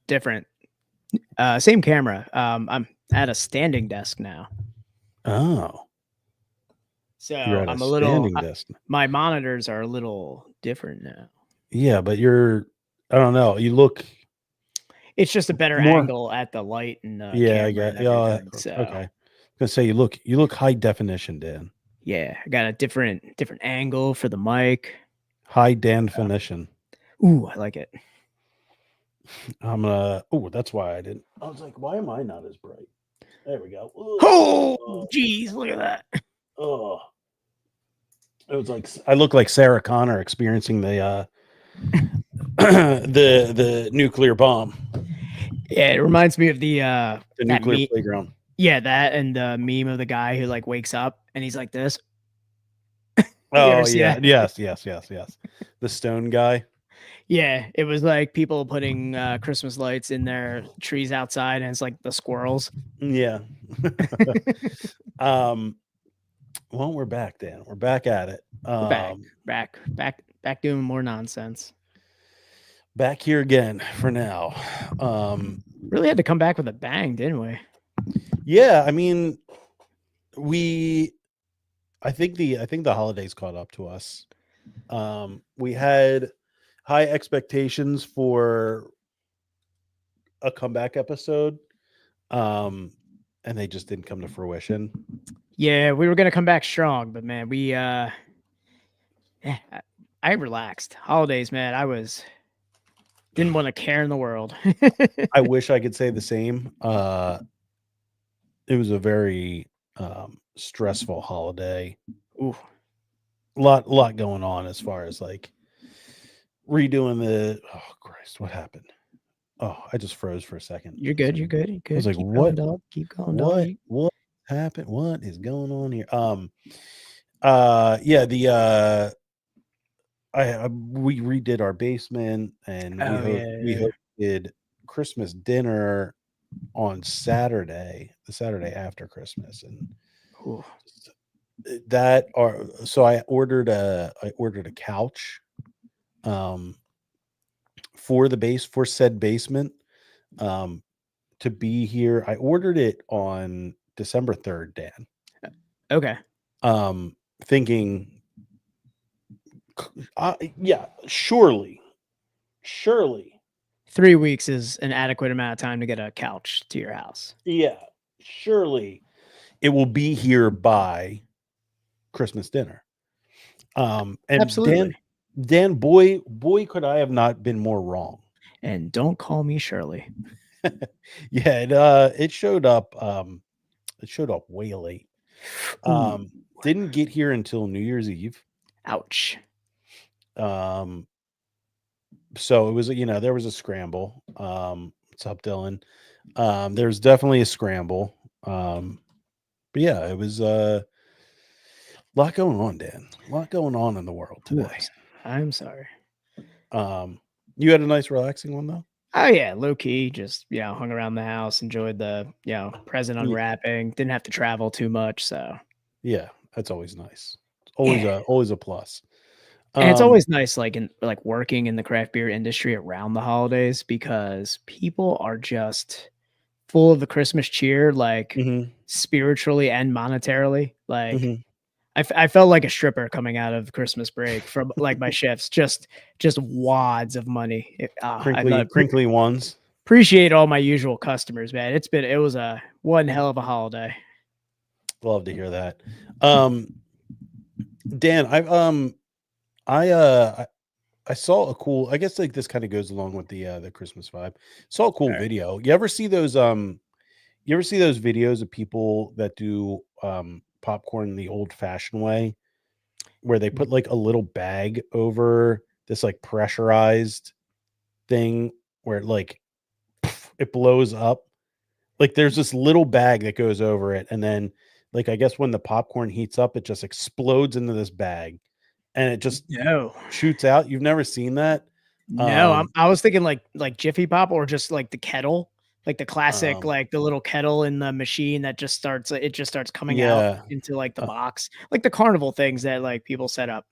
different. Same camera. I'm at a standing desk now. Oh, you're So at a I'm a little standing desk. my monitors are a little different now. Yeah, but I don't know. You look It's just a better more. angle at the light and the Yeah, I camera get. and Yeah, everything. So okay. I was gonna say you look high definition, Dan. yeah, I got a different angle for the mic. High Dan definition. Ooh, I like it. I'm gonna. Oh, that's why I didn't. I was like, why am I not as bright? There we go. Oh, geez, look at that. Oh, it was like I look like Sarah Connor experiencing the the nuclear bomb, Yeah, it reminds me of the the that nuclear meme. playground. Yeah, that and the meme of the guy who like wakes up and he's like this. You ever Oh see yeah, that? yes. The stone guy. Yeah, it was like people putting Christmas lights in their trees outside, and it's like the squirrels. Yeah. um. Well, we're back, Dan. We're back at it. We're back doing more nonsense. Back here again for now. Really had to come back with a bang, didn't we? Yeah, I mean, I think the holidays caught up to us. We had high expectations for a comeback episode, and they just didn't come to fruition. Yeah, we were gonna come back strong, but man, I relaxed. Holidays, man, didn't want to care in the world. I wish I could say the same. It was a very stressful holiday. Ooh. Lot going on as far as like redoing the. Oh Christ, what happened? Oh, I just froze for a second. You're good. You're good. You're good. I was like, Keep what? going, dog. Keep going, dog. What happened? What is going on here? Yeah, we redid our basement and we hosted Christmas dinner on Saturday, the Saturday after Christmas, and Ooh. that are so I ordered a couch for said basement to be here. I ordered it on December 3rd, Dan. Okay. Thinking yeah, surely 3 weeks is an adequate amount of time to get a couch to your house. Yeah, surely it will be here by Christmas dinner. And Absolutely. Dan, boy, could I have not been more wrong. And don't call me Shirley. Yeah, it showed up. It showed up way late. Didn't get here until New Year's Eve. Ouch. So it was, there was a scramble. What's up, Dylan? There's definitely a scramble. But yeah, it was a lot going on, Dan. A lot going on in the world today. Boy, I'm sorry. You had a nice relaxing one though? Oh yeah, low key, just hung around the house, enjoyed the present unwrapping, didn't have to travel too much, so yeah, that's always nice. Always a plus. And it's always nice, like working in the craft beer industry around the holidays, because people are just full of the Christmas cheer, like spiritually and monetarily. Like I felt like a stripper coming out of Christmas break from like my shifts, just wads of money. Crinkly ones. Appreciate all my usual customers, man. It was a one hell of a holiday. Love to hear that. Dan, I saw a cool, I guess like this kind of goes along with the Christmas vibe. Saw a cool video. You ever see those videos of people that do popcorn the old fashioned way, where they put like a little bag over this like pressurized thing where it blows up? Like there's this little bag that goes over it, and then like I guess when the popcorn heats up, it just explodes into this bag and it just shoots out. You've never seen that? No, I was thinking like Jiffy Pop, or just like the kettle, like the classic, like the little kettle in the machine that just starts coming out into like the box, like the carnival things that like people set up.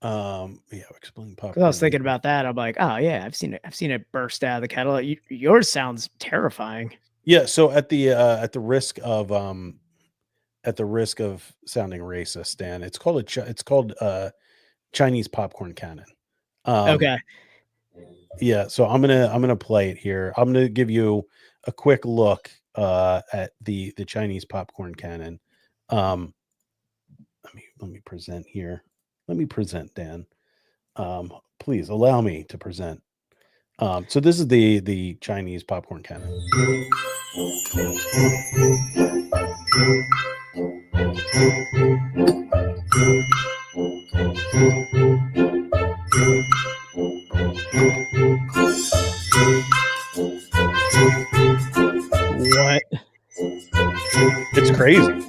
Yeah, explain popcorn. Because I was thinking about that. I'm like, oh yeah, I've seen it burst out of the kettle. Yours sounds terrifying. Yeah, so at the risk of sounding racist, Dan, it's called Chinese popcorn cannon. Okay. Yeah, so I'm gonna play it here. I'm gonna give you a quick look at the Chinese popcorn cannon. Let me present here. Let me present, Dan. Please allow me to present. So this is the Chinese popcorn cannon. What? It's crazy.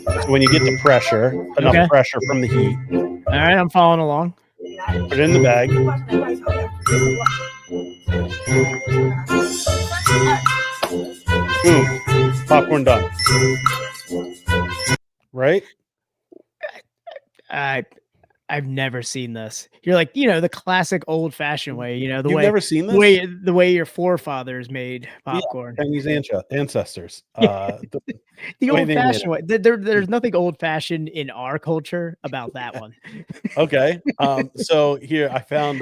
So when you get the pressure, enough pressure from the heat. All right, I'm following along. Put it in the bag. Boom. Popcorn done. Right? I've never seen this. You're like, the classic old fashioned way, the You've way never seen this? the way your forefathers made popcorn. Yeah, Chinese ancestors. The old fashioned way. There's nothing old fashioned in our culture about that one. Okay. So here I found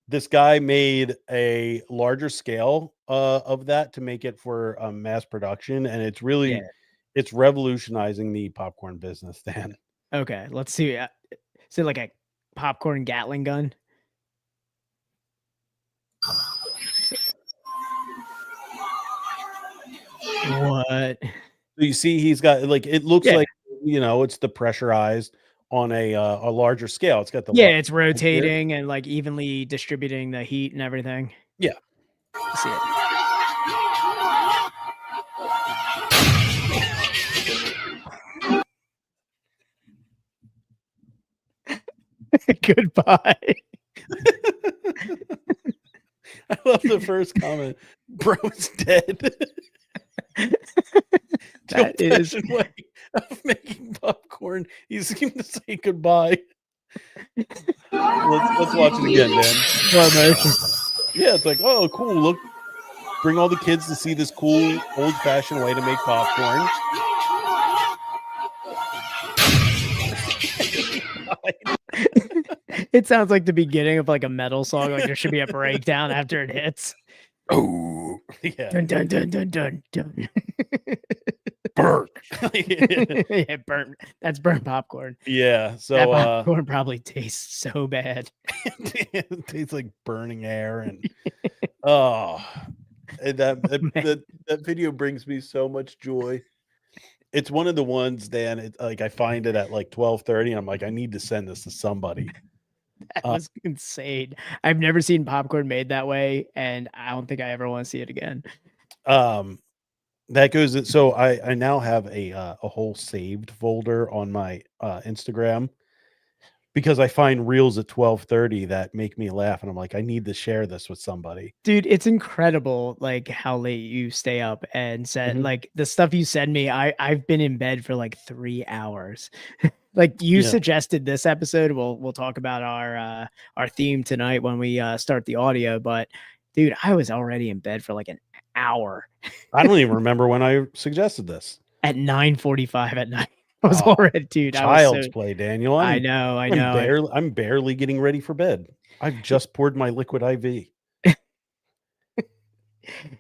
this guy made a larger scale of that to make it for mass production, and it's really it's revolutionizing the popcorn business, Dan. Okay, let's see. Is it like a popcorn Gatling gun? What? You see, he's got like it looks like it's the pressurized on a larger scale. It's got the it's rotating and like evenly distributing the heat and everything. Yeah, see it. Goodbye. I love the first comment. Bro is dead. That is way of making popcorn. He seemed to say goodbye. Let's watch it again, man. Yeah, it's like, oh, cool. Look, bring all the kids to see this cool old-fashioned way to make popcorn. It sounds like the beginning of like a metal song. Like there should be a breakdown after it hits. Oh, yeah. Dun, dun, dun, dun, dun, dun. Burnt. Yeah, burnt. That's burnt popcorn. Yeah. So that popcorn probably tastes so bad. It tastes like burning air and that video brings me so much joy. It's one of the ones, Dan. I find it at like 12:30. I'm like, I need to send this to somebody. That was insane. I've never seen popcorn made that way, and I don't think I ever want to see it again. That goes. So I now have a whole saved folder on my Instagram because I find reels at 12:30 that make me laugh, and I'm like, I need to share this with somebody. Dude, it's incredible, like how late you stay up and send like the stuff you send me. I've been in bed for like 3 hours. Like you suggested this episode. We'll talk about our theme tonight when we start the audio. But dude, I was already in bed for like an hour. I don't even remember when I suggested this. At 9:45 at night. I was already, dude. Child's play, Daniel. I know. I'm barely getting ready for bed. I've just poured my liquid IV.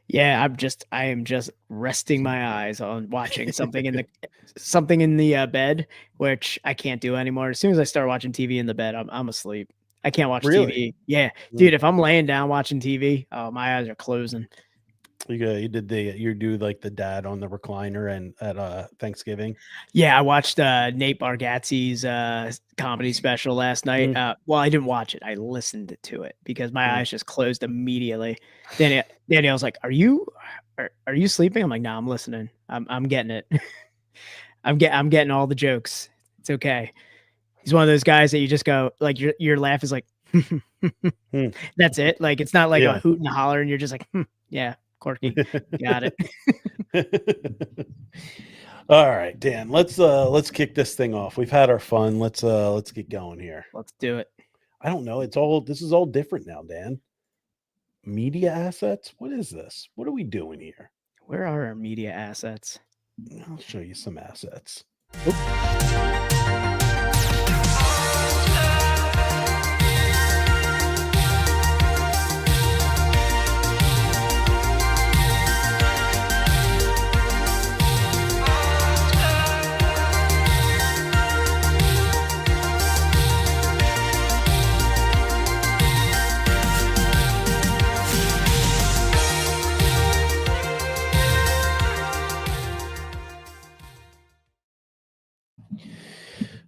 Yeah, I am just resting my eyes on watching something in the bed, which I can't do anymore. As soon as I start watching TV in the bed, I'm asleep. I can't watch TV. Yeah, dude, if I'm laying down watching TV, my eyes are closing. You do like the dad on the recliner and at Thanksgiving. Yeah, I watched Nate Bargatze's comedy special last night. Well, I didn't watch it. I listened to it because my eyes just closed immediately. Danielle's like, "Are you sleeping?" I'm like, "No, I'm listening. I'm getting it. I'm getting all the jokes. It's okay." He's one of those guys that you just go like your laugh is like, that's it. Like it's not like a hoot and a holler, and you're just like, yeah. Corky. Got it. All right, Dan. Let's kick this thing off. We've had our fun. Let's get going here. Let's do it. I don't know. This is all different now, Dan. Media assets? What is this? What are we doing here? Where are our media assets? I'll show you some assets.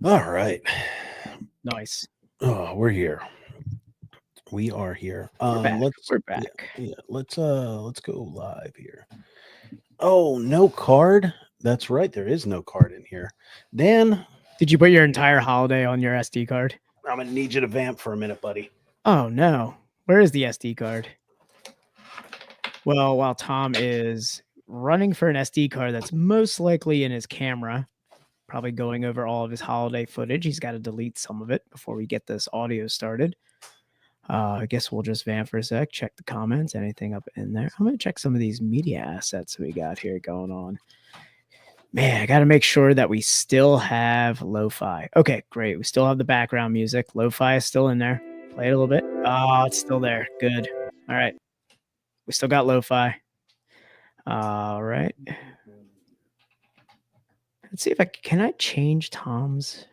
All right. Nice. Oh, we're here. We are here. We're back. Yeah, let's go live here. Oh, no card. That's right. There is no card in here. Dan, did you put your entire holiday on your SD card? I'm gonna need you to vamp for a minute, buddy. Oh no. Where is the SD card? Well, while Tom is running for an SD card that's most likely in his camera, probably going over all of his holiday footage. He's got to delete some of it before we get this audio started. I guess we'll just vamp for a sec, check the comments, anything up in there. I'm going to check some of these media assets we got here going on. Man, I got to make sure that we still have lo-fi. Okay, great. We still have the background music. Lo-fi is still in there. Play it a little bit. Oh, it's still there. Good. All right. We still got lo-fi. All right. Let's see if can I change Tom's?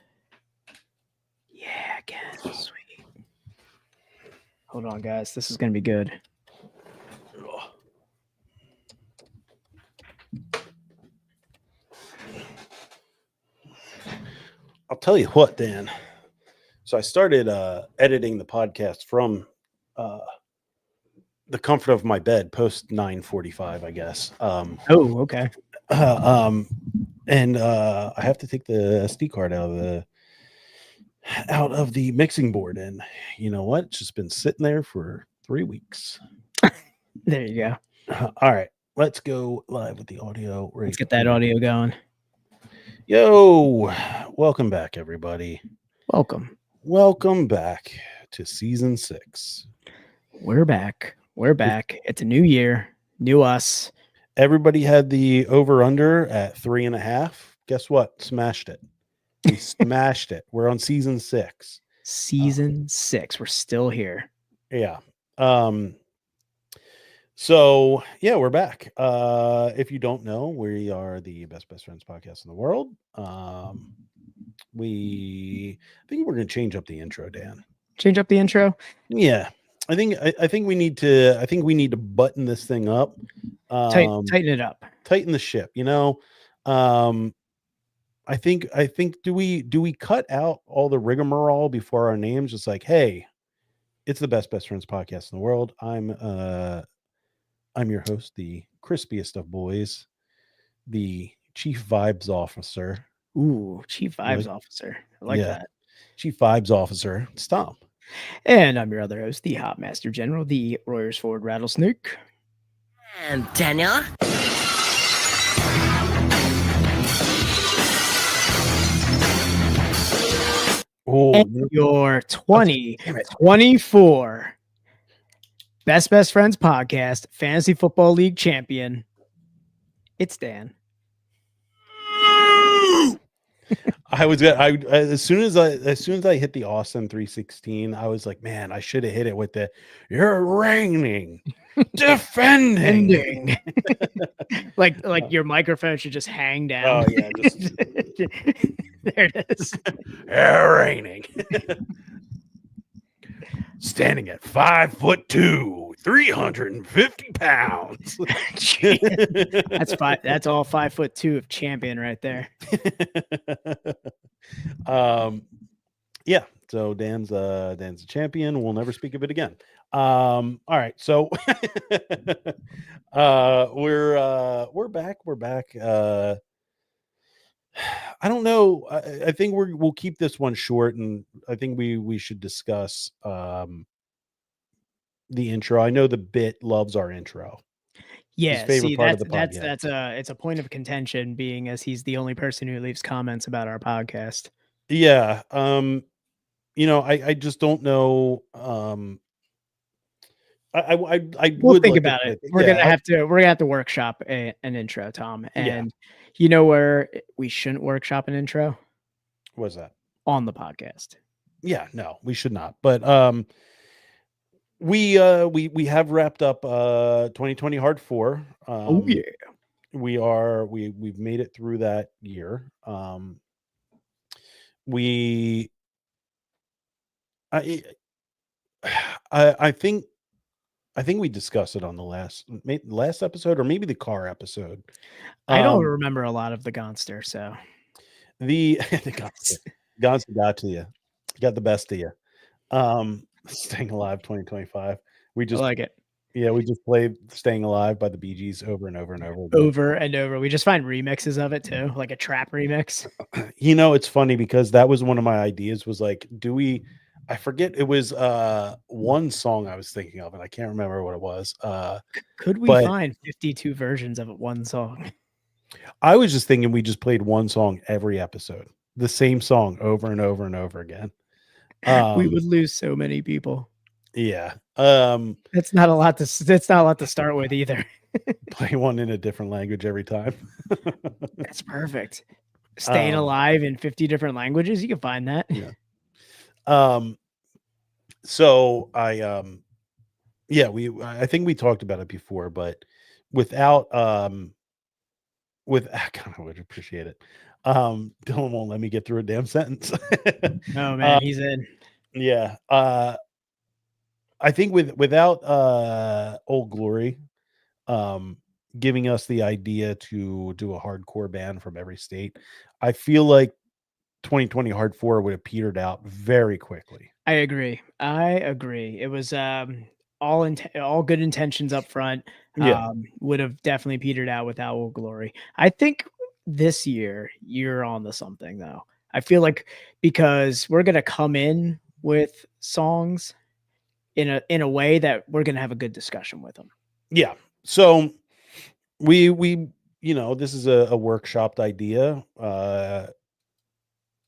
Yeah, I can. Sweet. Hold on, guys. This is going to be good. I'll tell you what, Dan. So I started editing the podcast from the comfort of my bed post 9:45, I guess. Okay. And I have to take the SD card out of the mixing board, and you know what? It's just been sitting there for 3 weeks. There you go. All right, let's go live with the audio. Let's get that audio going. Yo, welcome back, everybody. Welcome back to season 6. We're back. It's a new year, new us. Everybody had the over-under at 3.5. Guess what? Smashed it. We smashed it. We're on season 6. Season 6. We're still here. Yeah. So yeah, we're back. If you don't know, we are the best friends podcast in the world. I think we're gonna change up the intro, Dan. Change up the intro? Yeah. I think we need to button this thing up. Tighten it up. Tighten the ship, you know. I think do we cut out all the rigmarole before our names? Just like, hey, it's the best friends podcast in the world. I'm your host, the crispiest of boys, the chief vibes officer. Ooh, chief vibes officer. I like that. Chief vibes officer. It's Tom. And I'm your other host, the Hop Master General, the Royers Forward Rattlesnake. And Daniel. And your 2024 Best Friends Podcast Fantasy Football League champion. It's Dan. As soon as I hit the Austin 316, I was like, man, I should have hit it with the "you're reigning, defending." like your microphone should just hang down. Oh yeah, there it is. You're reigning. Standing at 5'2", 350 pounds. That's all 5'2" of champion right there. Yeah. So Dan's a champion. We'll never speak of it again. All right. So we're back. I don't know. I think we'll keep this one short, and I think we should discuss the intro. I know the bit loves our intro. Yeah, favorite see, part of the podcast. it's a point of contention, being as he's the only person who leaves comments about our podcast. Yeah. I just don't know. I We'll would think like to about play it. it. We're gonna Yeah. have to workshop an intro, Tom. Yeah. And you know where we shouldn't workshop an intro? What's that? On the podcast. Yeah, no, we should not. But we have wrapped up 2020 Hard 4. Oh yeah. We've made it through that year. We I I think we discussed it on the last episode, or maybe the car episode. I don't remember a lot of the Gonster, so the Gonster got to you, got the best of you. Staying Alive 2025. We just I like it. Yeah, we just played Staying Alive by the Bee Gees over and over and over again. Over and over. We just find remixes of it too, like a trap remix. It's funny because that was one of my ideas, was like, I forget, it was one song I was thinking of, and I can't remember what it was. Could we find 52 versions of one song? I was just thinking we just played one song every episode, the same song over and over and over again. We would lose so many people. Yeah. That's not a lot to start with either. Play one in a different language every time. That's perfect. Staying Alive in 50 different languages, you can find that. Yeah. So I think we talked about it before, but without I kind of would appreciate it. Dylan won't let me get through a damn sentence. Oh man, he's in. Yeah. I think without Old Glory giving us the idea to do a hardcore band from every state, I feel like 2020 Hard 4 would have petered out very quickly. I agree. It was all good intentions up front. Would have definitely petered out without Old Glory. I think this year you're on to something though. I feel like, because we're gonna come in with songs in a way that we're gonna have a good discussion with them. Yeah. So we this is a workshopped idea, a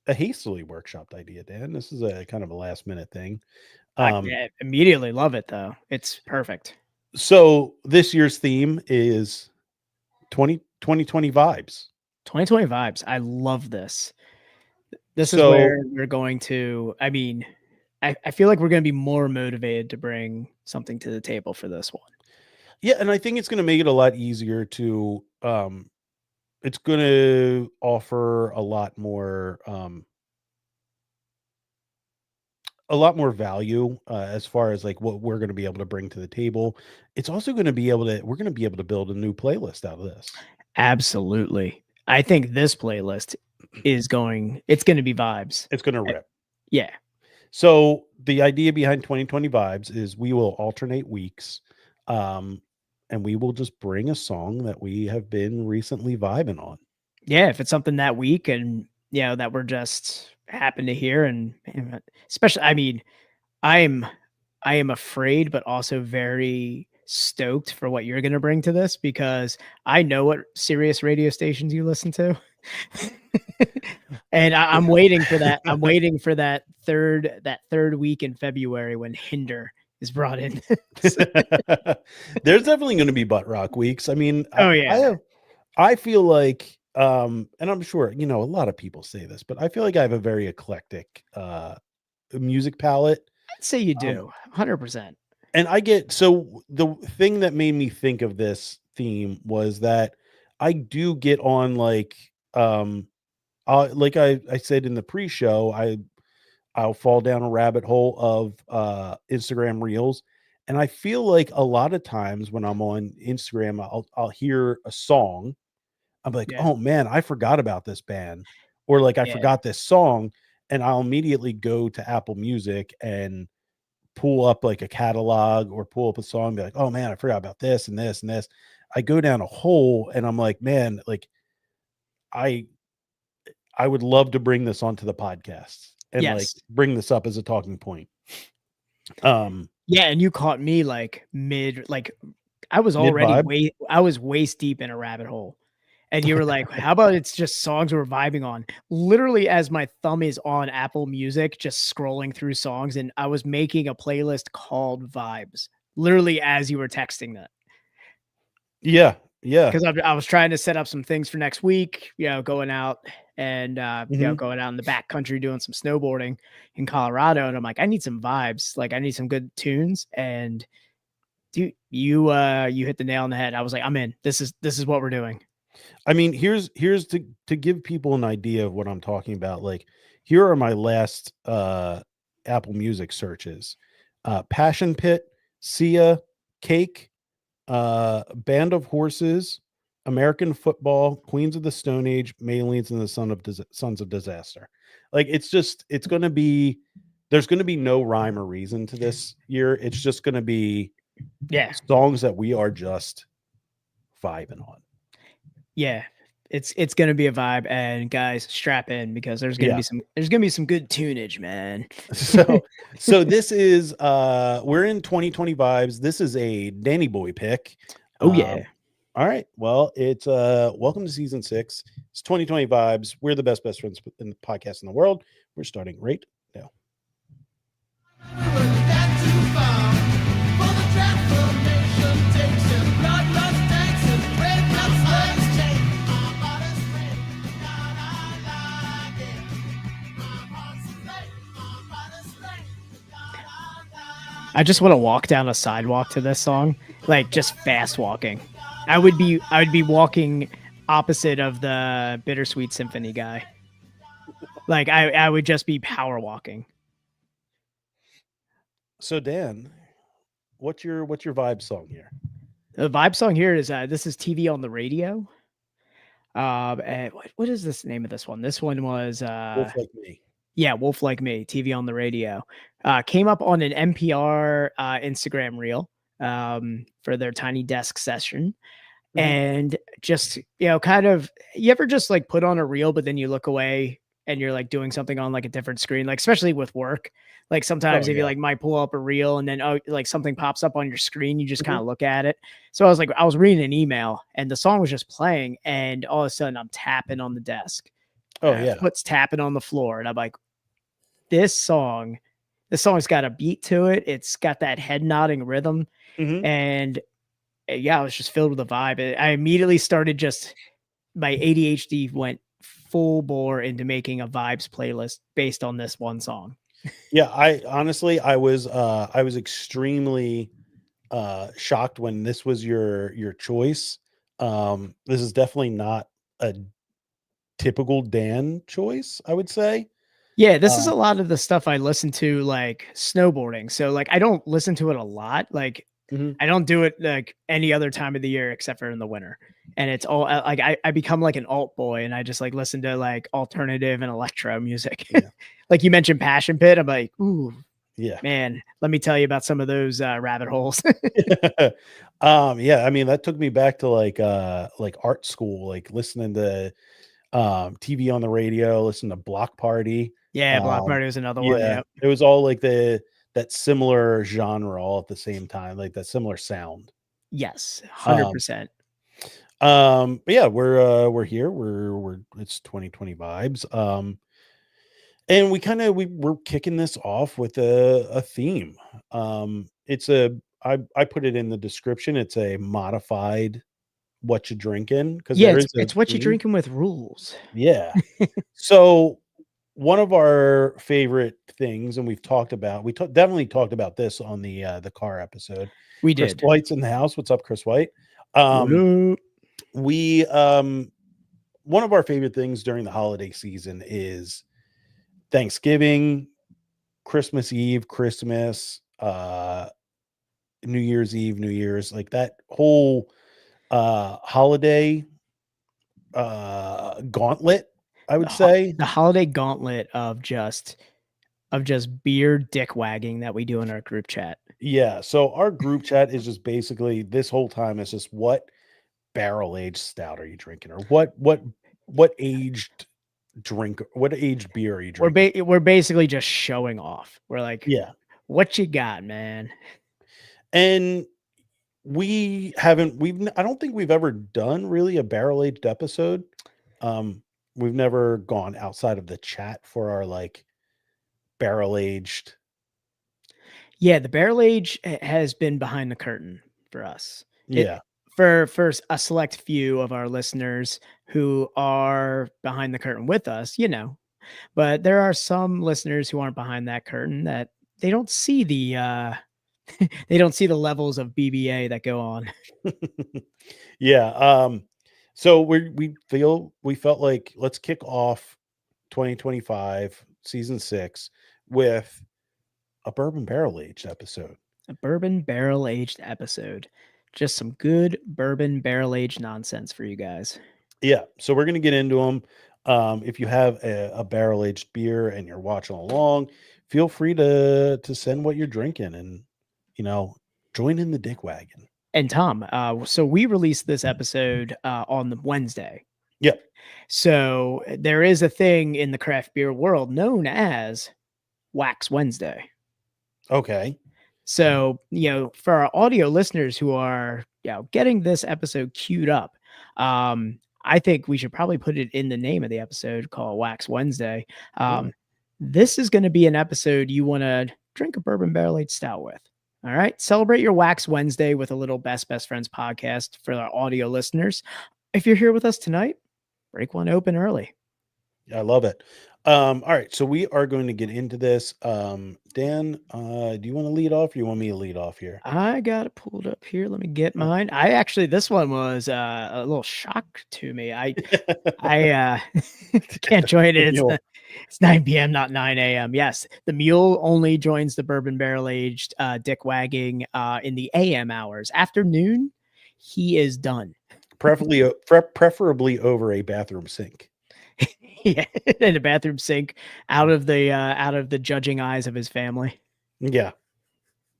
hastily workshopped idea, Dan. This is a kind of a last minute thing. I immediately love it though. It's perfect. So this year's theme is 2020 vibes. 2020 vibes. I love this. This is where we're going to, I feel like we're going to be more motivated to bring something to the table for this one. Yeah, and I think it's going to make it a lot easier to it's going to offer a lot more value as far as like what we're going to be able to bring to the table. It's also going to be able to build a new playlist out of this. Absolutely. I think this playlist it's going to be vibes. It's going to rip. Yeah. So the idea behind 2020 vibes is we will alternate weeks, and we will just bring a song that we have been recently vibing on. Yeah, if it's something that week and that we're just happen to hear, and especially, I am afraid, but also very stoked for what you're going to bring to this, because I know what serious radio stations you listen to. And I'm waiting for that. I'm waiting for that third week in February when Hinder is brought in. There's definitely going to be butt rock weeks. I feel like, and I'm sure, a lot of people say this, but I feel like I have a very eclectic music palette. I'd say you do 100%. And so the thing that made me think of this theme was that I do get on like I said in the pre-show, I'll fall down a rabbit hole of Instagram Reels, and I feel like a lot of times when I'm on Instagram, I'll hear a song, I'm like, oh man, I forgot about this band, or like I forgot this song, and I'll immediately go to Apple Music and pull up like a catalog or pull up a song and be like, oh man, I forgot about this and this and this. I go down a hole and I'm like, man, like I would love to bring this onto the podcast and like bring this up as a talking point. And you caught me like mid, like I was Mid-vibe? I was waist deep in a rabbit hole. And you were like, how about it's just songs we're vibing on? Literally, as my thumb is on Apple Music, just scrolling through songs, and I was making a playlist called Vibes, literally as you were texting that. Yeah, yeah. Because I was trying to set up some things for next week, you know, going out and you know, going out in the back country doing some snowboarding in Colorado. And I'm like, I need some vibes, like I need some good tunes. And dude, you hit the nail on the head. I was like, I'm in. This is what we're doing. I mean, here's to give people an idea of what I'm talking about. Like, here are my last Apple Music searches: Passion Pit, Sia, Cake, Band of Horses, American Football, Queens of the Stone Age, Malians, and the Sons of Disaster. Like, it's going to be, there's going to be no rhyme or reason to this year. It's just going to be songs that we are just vibing on. Yeah, it's gonna be a vibe, and guys, strap in because there's gonna be some good tunage, man. So this is we're in 2020 vibes. This is a Danny Boy pick. Oh yeah. All right. Well, it's welcome to season 6. It's 2020 vibes. We're the best friends in the podcast in the world. We're starting right now. I just want to walk down a sidewalk to this song, like just fast walking. I would be walking opposite of the Bittersweet Symphony guy. Like I would just be power walking. So Dan, what's your vibe song here? The vibe song here is this is TV on the Radio. And what is this name of this one? This one was Wolf Like Me. Yeah, Wolf Like Me, TV on the Radio. Came up on an NPR Instagram reel for their Tiny Desk session. And just, you know, kind of, you ever just like put on a reel, but then you look away and you're like doing something on like a different screen, like especially with work. Like sometimes if you like might pull up a reel and then like something pops up on your screen, you just kind of look at it. So I was reading an email and the song was just playing, and all of a sudden I'm tapping on the desk. Foot's tapping on the floor, and I'm like, this song's got a beat to it. It's got that head nodding rhythm, and yeah, I was just filled with a vibe. I immediately started my ADHD went full bore into making a vibes playlist based on this one song. Yeah, I honestly, I was extremely shocked when this was your choice. This is definitely not a typical Dan choice, I would say. Yeah, this is a lot of the stuff I listen to, like snowboarding. So like I don't listen to it a lot. Like I don't do it like any other time of the year except for in the winter. And it's all like I become like an alt boy, and I just like listen to like alternative and electro music. Yeah. Like you mentioned Passion Pit. I'm like, ooh, yeah, man, let me tell you about some of those rabbit holes. Yeah, I mean, that took me back to like art school, like listening to TV on the Radio, listen to Block Party. Yeah, Block Party was another one. Yeah, it was all like that similar genre all at the same time, like that similar sound. Yes, 100%. But yeah, we're here. We're it's 2020 vibes. And we're kicking this off with a theme. It's I put it in the description. It's a modified what you drinking, because it's what you drinking with rules. Yeah. So one of our favorite things, and we've definitely talked about this on the car episode. We Chris did. White's in the house. What's up, Chris White? We one of our favorite things during the holiday season is Thanksgiving, Christmas Eve, Christmas, New Year's Eve, New Year's, like that whole holiday gauntlet, I would say. The holiday gauntlet of just beer dick wagging that we do in our group chat. Yeah, so our group chat is just basically this whole time is just what barrel aged stout are you drinking, or what aged drink, what aged beer are you drinking? We're basically just showing off. We're like, yeah, what you got, man? And we haven't. I don't think we've ever done really a barrel aged episode. We've never gone outside of the chat for our like barrel aged. Yeah, the barrel age has been behind the curtain for us. Yeah. For a select few of our listeners who are behind the curtain with us, but there are some listeners who aren't behind that curtain that they don't see the they don't see the levels of BBA that go on. Yeah. So we felt like let's kick off 2025 season 6 with a bourbon barrel aged episode. A bourbon barrel aged episode. Just some good bourbon barrel aged nonsense for you guys. Yeah. So we're going to get into them. If you have a barrel aged beer and you're watching along, feel free to send what you're drinking and, join in the dick wagon. And Tom, so we released this episode on the Wednesday. Yep. So there is a thing in the craft beer world known as Wax Wednesday. Okay. So, for our audio listeners who are, getting this episode queued up, I think we should probably put it in the name of the episode called Wax Wednesday. This is going to be an episode you want to drink a bourbon barrel aged stout with. All right. Celebrate your Wax Wednesday with a little Best Friends podcast for our audio listeners. If you're here with us tonight, break one open early. I love it. All right. So we are going to get into this. Dan, do you want to lead off or you want me to lead off here? I got it pulled up here. Let me get mine. This one was a little shock to me. I can't join it. It's 9 p.m., not 9 a.m. Yes, the mule only joins the bourbon barrel aged dick wagging in the AM hours. Afternoon, he is done. Preferably over a bathroom sink. Yeah, in a bathroom sink, out of the judging eyes of his family. Yeah,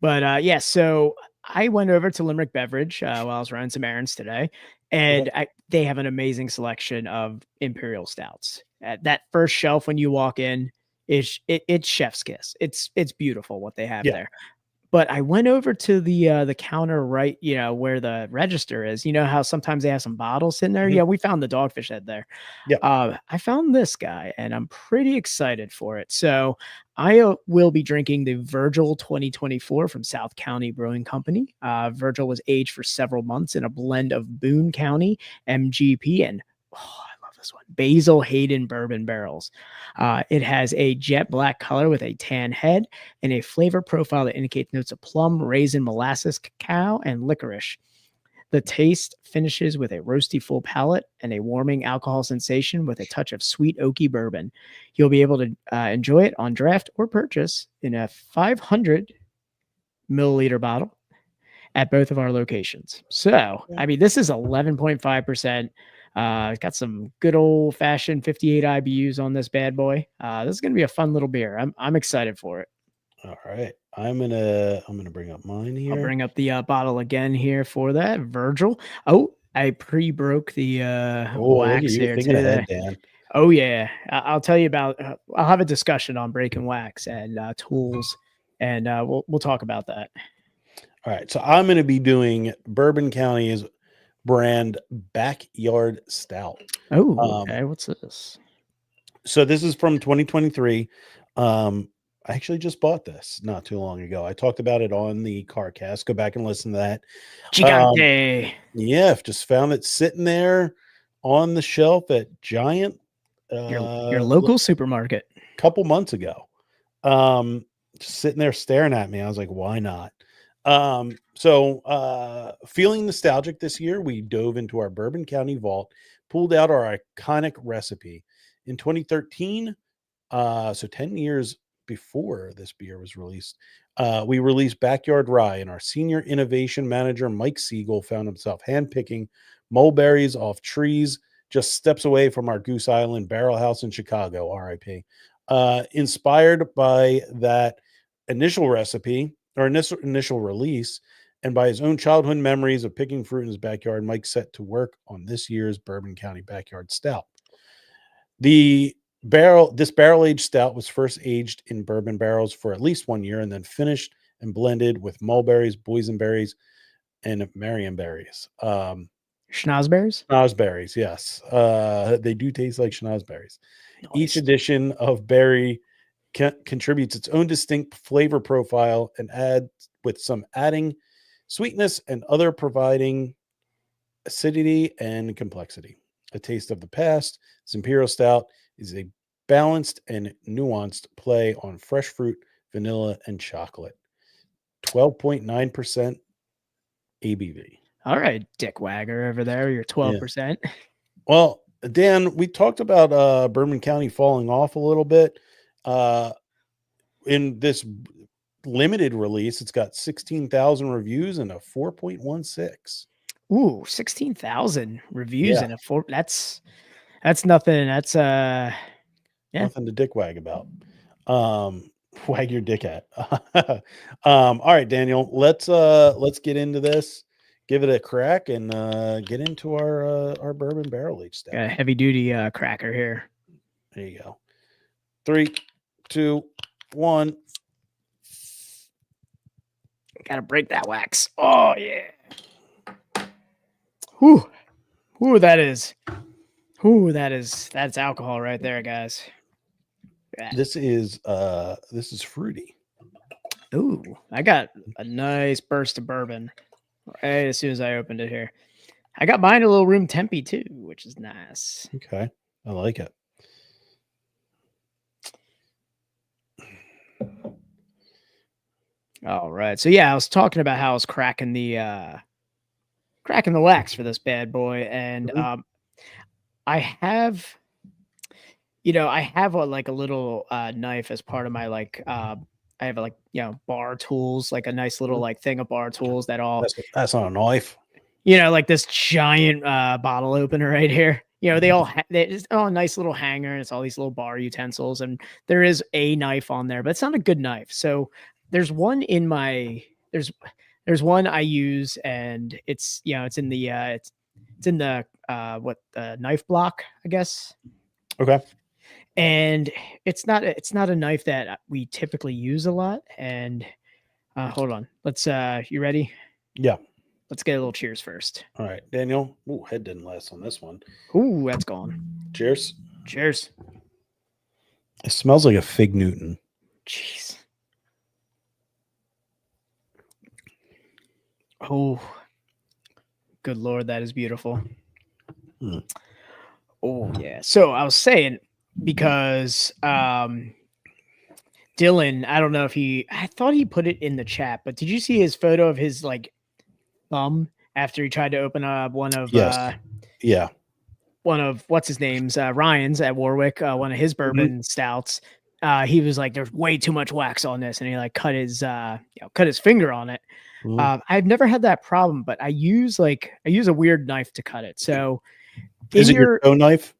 but so I went over to Limerick Beverage while I was running some errands today, and they have an amazing selection of imperial stouts. That first shelf when you walk in it's chef's kiss. It's beautiful what they have there. But I went over to the counter right, where the register is. You know how sometimes they have some bottles in there? Mm-hmm. Yeah, we found the Dogfish Head there. Yeah. I found this guy, and I'm pretty excited for it. So I will be drinking the Virgil 2024 from South County Brewing Company. Virgil was aged for several months in a blend of Boone County MGP and one Basil Hayden bourbon barrels. It has a jet black color with a tan head and a flavor profile that indicates notes of plum, raisin, molasses, cacao, and licorice. The taste finishes with a roasty full palate and a warming alcohol sensation with a touch of sweet oaky bourbon. You'll be able to enjoy it on draft or purchase in a 500 milliliter bottle at both of our locations. So, this is 11.5%. Got some good old fashioned 58 IBUs on this bad boy. This is going to be a fun little beer. I'm excited for it. All right. I'm going to bring up mine here. I'll bring up the bottle again here for that. Virgil. Oh, I pre-broke the wax here today. Dan. Oh yeah. I'll tell you about, I'll have a discussion on breaking wax and tools, and we'll talk about that. All right. So I'm going to be doing Bourbon County's brand Backyard Stout. Oh, okay. What's this? So this is from 2023. I actually just bought this not too long ago. I talked about it on the CarCast. Go back and listen to that. Gigante. Yeah, just found it sitting there on the shelf at Giant. Your local supermarket. A couple months ago. Just sitting there staring at me. I was like, why not? So feeling nostalgic this year, we dove into our Bourbon County vault, pulled out our iconic recipe. In 2013, so 10 years before this beer was released, we released Backyard Rye, and our senior innovation manager, Mike Siegel, found himself handpicking mulberries off trees just steps away from our Goose Island barrel house in Chicago, RIP. Inspired by that initial recipe, or initial release, and by his own childhood memories of picking fruit in his backyard, Mike set to work on this year's Bourbon County Backyard Stout. This barrel-aged stout was first aged in bourbon barrels for at least 1 year and then finished and blended with mulberries, boysenberries, and Marionberries. Schnozberries? Schnozberries, yes. They do taste like schnozberries. Nice. Each edition of berry contributes its own distinct flavor profile and adds with some adding sweetness and other providing acidity and complexity. A taste of the past, this Imperial Stout is a balanced and nuanced play on fresh fruit, vanilla, and chocolate. 12.9% ABV. All right, Dick Wagger over there. You're 12%. Well, Dan, we talked about Bourbon County falling off a little bit. In this limited release, it's got 16,000 reviews and a 4.16. Ooh, 16,000 reviews and a 4. That's nothing. That's nothing to dick wag about. Wag your dick at. All right, Daniel, let's get into this. Give it a crack and get into our bourbon barrel aged stout. Got a heavy duty cracker here. There you go. 3, 2, 1. Gotta break that wax. Oh yeah. Whoo. Whoo, that's alcohol right there, guys. Yeah. This is fruity. Ooh, I got a nice burst of bourbon right as soon as I opened it here. I got mine a little room tempy too, which is nice. Okay. I like it. All right. So yeah, I was talking about how I was cracking the wax for this bad boy. And I have a little knife as part of my I have bar tools, like a nice little thing of bar tools that all that's not a knife. Like this giant bottle opener right here. They all it's all a nice little hanger. It's all these little bar utensils, and there is a knife on there, but it's not a good knife. So there's one in my there's one I use, and it's it's in the knife block, I guess. Okay. And it's not a knife that we typically use a lot. And hold on, let's you ready? Yeah. Let's get a little cheers first. All right, Daniel. Ooh, head didn't last on this one. Ooh, that's gone. Cheers. Cheers. It smells like a Fig Newton. Jeez. Oh, good Lord, that is beautiful. Oh yeah. So I was saying, because Dylan, I don't know if I thought he put it in the chat, but did you see his photo of his thumb after he tried to open up one of one of what's his name's Ryan's at Warwick, one of his bourbon stouts? He was like, there's way too much wax on this, and he cut his finger on it. I've never had that problem, but I use a weird knife to cut it. So is it your toe knife?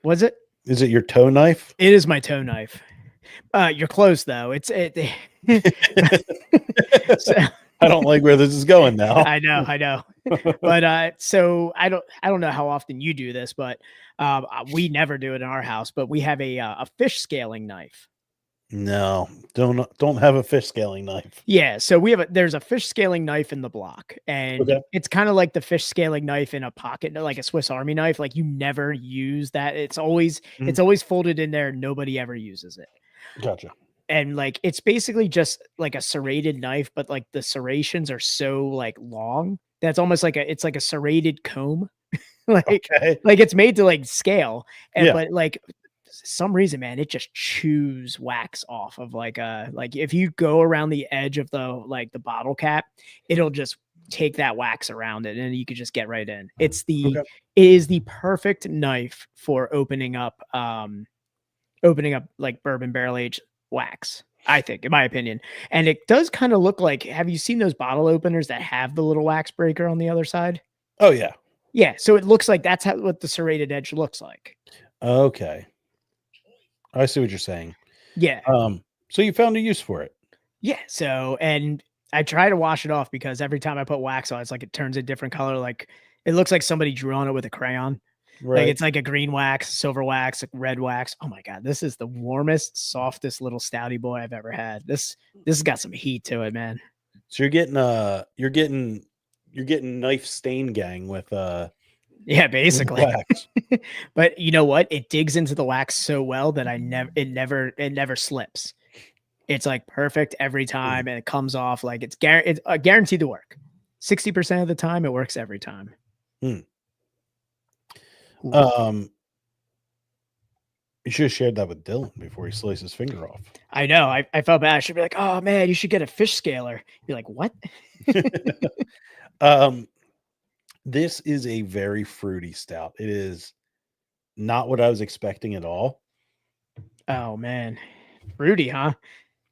Was it? Is it your toe knife? It is my toe knife. You're close though. So, I don't like where this is going now. I know. But so I don't know how often you do this, but we never do it in our house, but we have a fish scaling knife. No, don't have a fish scaling knife. Yeah, so there's a fish scaling knife in the block, and it's kind of like the fish scaling knife in a pocket, like a Swiss Army knife. Like you never use that. It's always folded in there. Nobody ever uses it. Gotcha. And it's basically just like a serrated knife, but the serrations are so long that's almost it's like a serrated comb. It's made to scale, and but some reason, man, it just chews wax off of if you go around the edge of the bottle cap, it'll just take that wax around it, and you could just get right in. It is the perfect knife for opening up bourbon barrel aged wax, I think, in my opinion. And it does kind of look like, have you seen those bottle openers that have the little wax breaker on the other side? Oh yeah. Yeah. So it looks like that's what the serrated edge looks like. Okay. I see what you're saying. Yeah. So you found a use for it. Yeah. So, and I try to wash it off because every time I put wax on, it's it turns a different color. It looks like somebody drew on it with a crayon. Right. It's like a green wax, silver wax, red wax. Oh my God. This is the warmest, softest little stouty boy I've ever had. This has got some heat to it, man. So you're getting you're getting knife stain gang with Yeah, with basically. wax. But you know what? It digs into the wax so well that it never slips. It's like perfect every time, and it comes off like it's guaranteed to work. 60% of the time, it works every time. Hmm. Ooh. You should have shared that with Dylan before he sliced his finger off. I know. I felt bad. I should be like, oh man, you should get a fish scaler. You're like, what? This is a very fruity stout. It is not what I was expecting at all. Oh man, fruity, huh?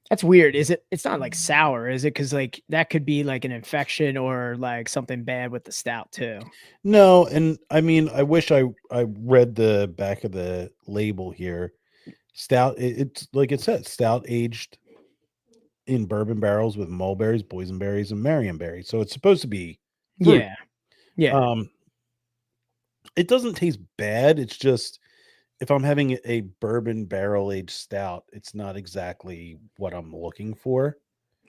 That's weird. Is it? It's not like sour, is it? Because like that could be like an infection or like something bad with the stout too. No, and I mean, I wish I read the back of the label here. Stout, it's like it says, stout aged in bourbon barrels with mulberries, boysenberries, and marionberry. So it's supposed to be fruit. Yeah. It doesn't taste bad. It's just if I'm having a bourbon barrel aged stout, it's not exactly what I'm looking for.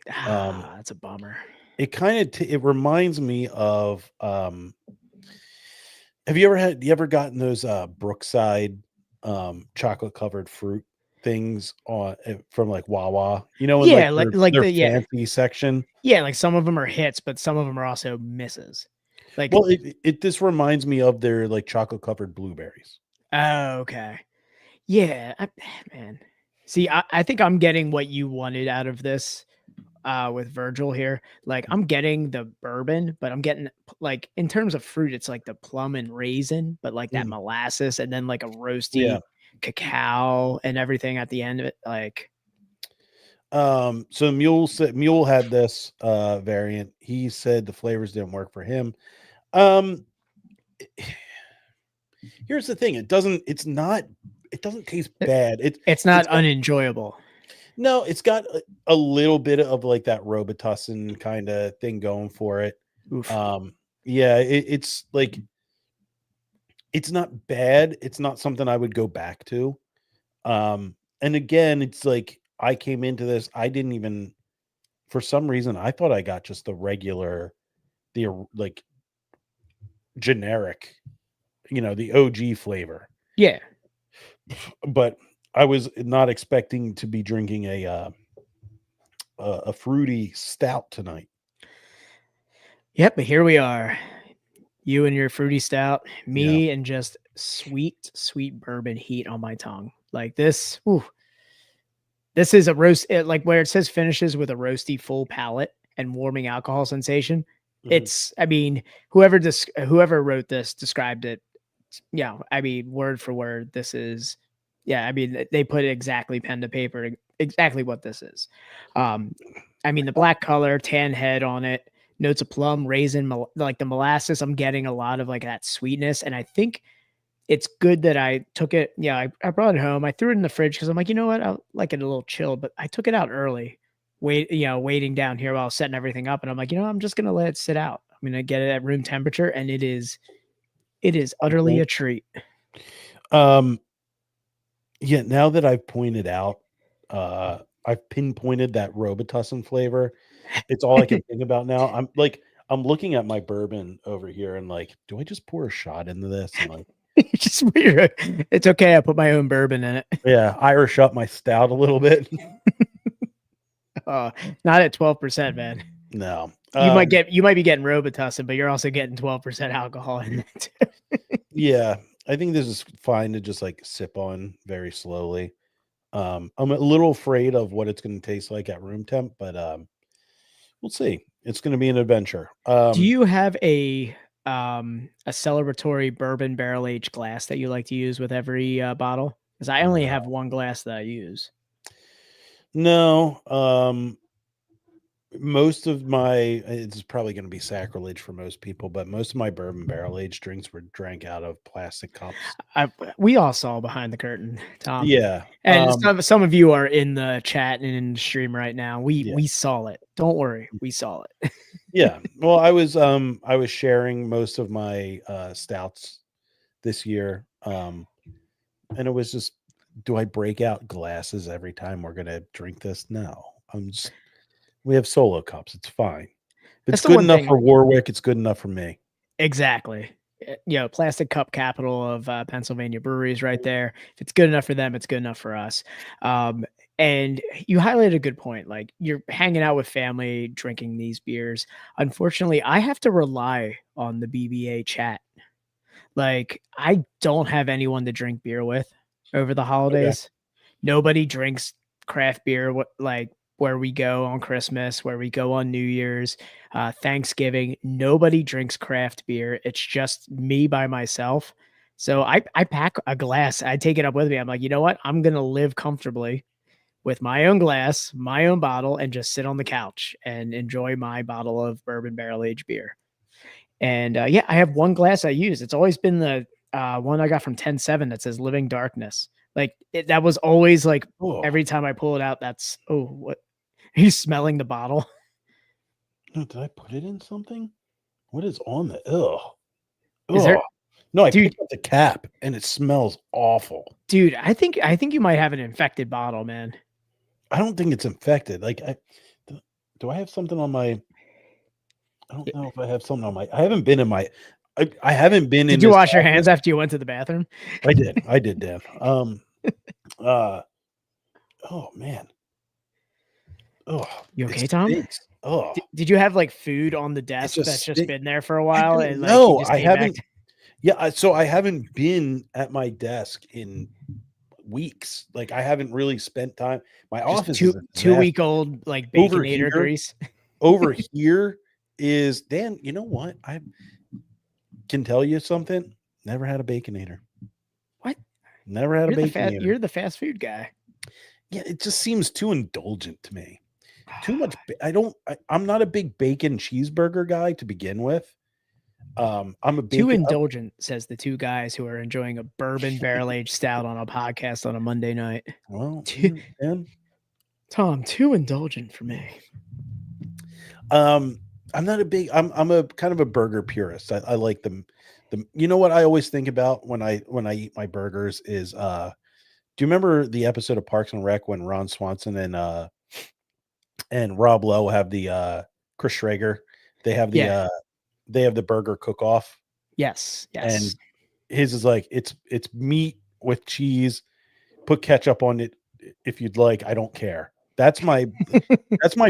That's a bummer. It kind of it reminds me of have you ever gotten those Brookside chocolate covered fruit things on from like Wawa? You know, in like Yeah, like their the fancy section. yeah, like some of them are hits, but some of them are also misses. Like, Well, it this reminds me of their like chocolate covered blueberries. oh, okay. Yeah, man. See, I think I'm getting what you wanted out of this with Virgil here. Like I'm getting the bourbon, but I'm getting like in terms of fruit, it's like the plum and raisin, but like that molasses and then like a roasty cacao and everything at the end of it. Like So Mule had this variant. He said the flavors didn't work for him. Here's the thing, it doesn't taste bad. It's not unenjoyable. No, it's got a little bit of like that Robitussin kind of thing going for it. Oof. Yeah, it's like it's not bad. It's not something I would go back to. And again, it's like I came into this, I didn't even for some reason I thought I got just the regular, the like generic, the OG flavor. Yeah. But I was not expecting to be drinking a fruity stout tonight. Yep, but here we are. You and your fruity stout, me Yeah. and just sweet, sweet bourbon heat on my tongue. Like this, ooh, this is a roast, like where it says finishes with a roasty full palate and warming alcohol sensation. It's, I mean, whoever wrote this described it. Yeah, I mean, word for word, this is, yeah, I mean, they put exactly pen to paper, exactly what this is. I mean, the black color, tan head on it, notes of plum, raisin, like the molasses. I'm getting a lot of like that sweetness, and I think it's good that I took it. Yeah, I brought it home. I threw it in the fridge because I'm like, you know what, I like it a little chilled. But I took it out early, waiting down here while I was setting everything up, and I'm like, I'm just gonna let it sit out. I'm gonna get it at room temperature, and it is utterly a treat. Yeah, now that I've pointed out, I've pinpointed that Robitussin flavor. It's all I can think about now. I'm looking at my bourbon over here and like, do I just pour a shot into this? And like, just weird. It's okay. I put my own bourbon in it. Yeah, Irish up my stout a little bit. Not at 12%, man. No. You might be getting Robitussin, but you're also getting 12% alcohol in it. Yeah, I think this is fine to just like sip on very slowly. I'm a little afraid of what it's going to taste like at room temp, but we'll see. It's going to be an adventure. Do you have a celebratory bourbon barrel aged glass that you like to use with every bottle? Because I only have one glass that I use. No, most of my it's probably going to be sacrilege for most people, but most of my bourbon barrel aged drinks were drank out of plastic cups. We all saw behind the curtain, Tom. Yeah, and some of you are in the chat and in the stream right now. We saw it. Don't worry, we saw it. Yeah. Well, I was sharing most of my stouts this year, and it was just, do I break out glasses every time we're gonna drink this? No, we have solo cups. It's fine. It's good enough for Warwick. It's good enough for me. Exactly. Plastic Cup capital of Pennsylvania breweries right there. If it's good enough for them, it's good enough for us. And you highlighted a good point. Like, you're hanging out with family, drinking these beers. Unfortunately, I have to rely on the BBA chat. Like, I don't have anyone to drink beer with over the holidays. Okay. Nobody drinks craft beer where we go on Christmas, where we go on New Year's, Thanksgiving. Nobody drinks craft beer. It's just me by myself. So I pack a glass. I take it up with me. I'm like, you know what? I'm going to live comfortably with my own glass, my own bottle, and just sit on the couch and enjoy my bottle of bourbon barrel aged beer. And I have one glass I use. It's always been the one I got from 10-7 that says Living Darkness. Like, that was always like, every time I pull it out, that's, what? He's smelling the bottle. Oh, did I put it in something? What is on the? Ugh. No, I picked up the cap and it smells awful. Dude, I think you might have an infected bottle, man. I don't think it's infected. Like, do I have something on my? I don't know if I have something on my. I haven't been in my. I haven't been in. Did you wash your hands after you went to the bathroom? I did, Dan. Oh man. Oh, you okay, Tom? Oh, did you have like food on the desk that's just been there for a while? And no, I haven't. Yeah, so I haven't been at my desk in weeks. Like, I haven't really spent time. My office is 2-week-old like Baconator grease. Over here is Dan. You know what? I can tell you something. Never had a Baconator. What? Never had a Baconator. You're the fast food guy. Yeah, it just seems too indulgent to me. Too much. I'm not a big bacon cheeseburger guy to begin with. I'm a bacon, too indulgent, says the two guys who are enjoying a bourbon barrel aged stout on a podcast on a Monday night. Well, Tom, too indulgent for me. I'm not a big. I'm a kind of a burger purist. I like them. You know what I always think about when I eat my burgers is do you remember the episode of Parks and Rec when Ron Swanson and Rob Lowe have the Chris Schrager? They have the burger cook off. Yes. And his is like it's meat with cheese. Put ketchup on it if you'd like. I don't care. That's my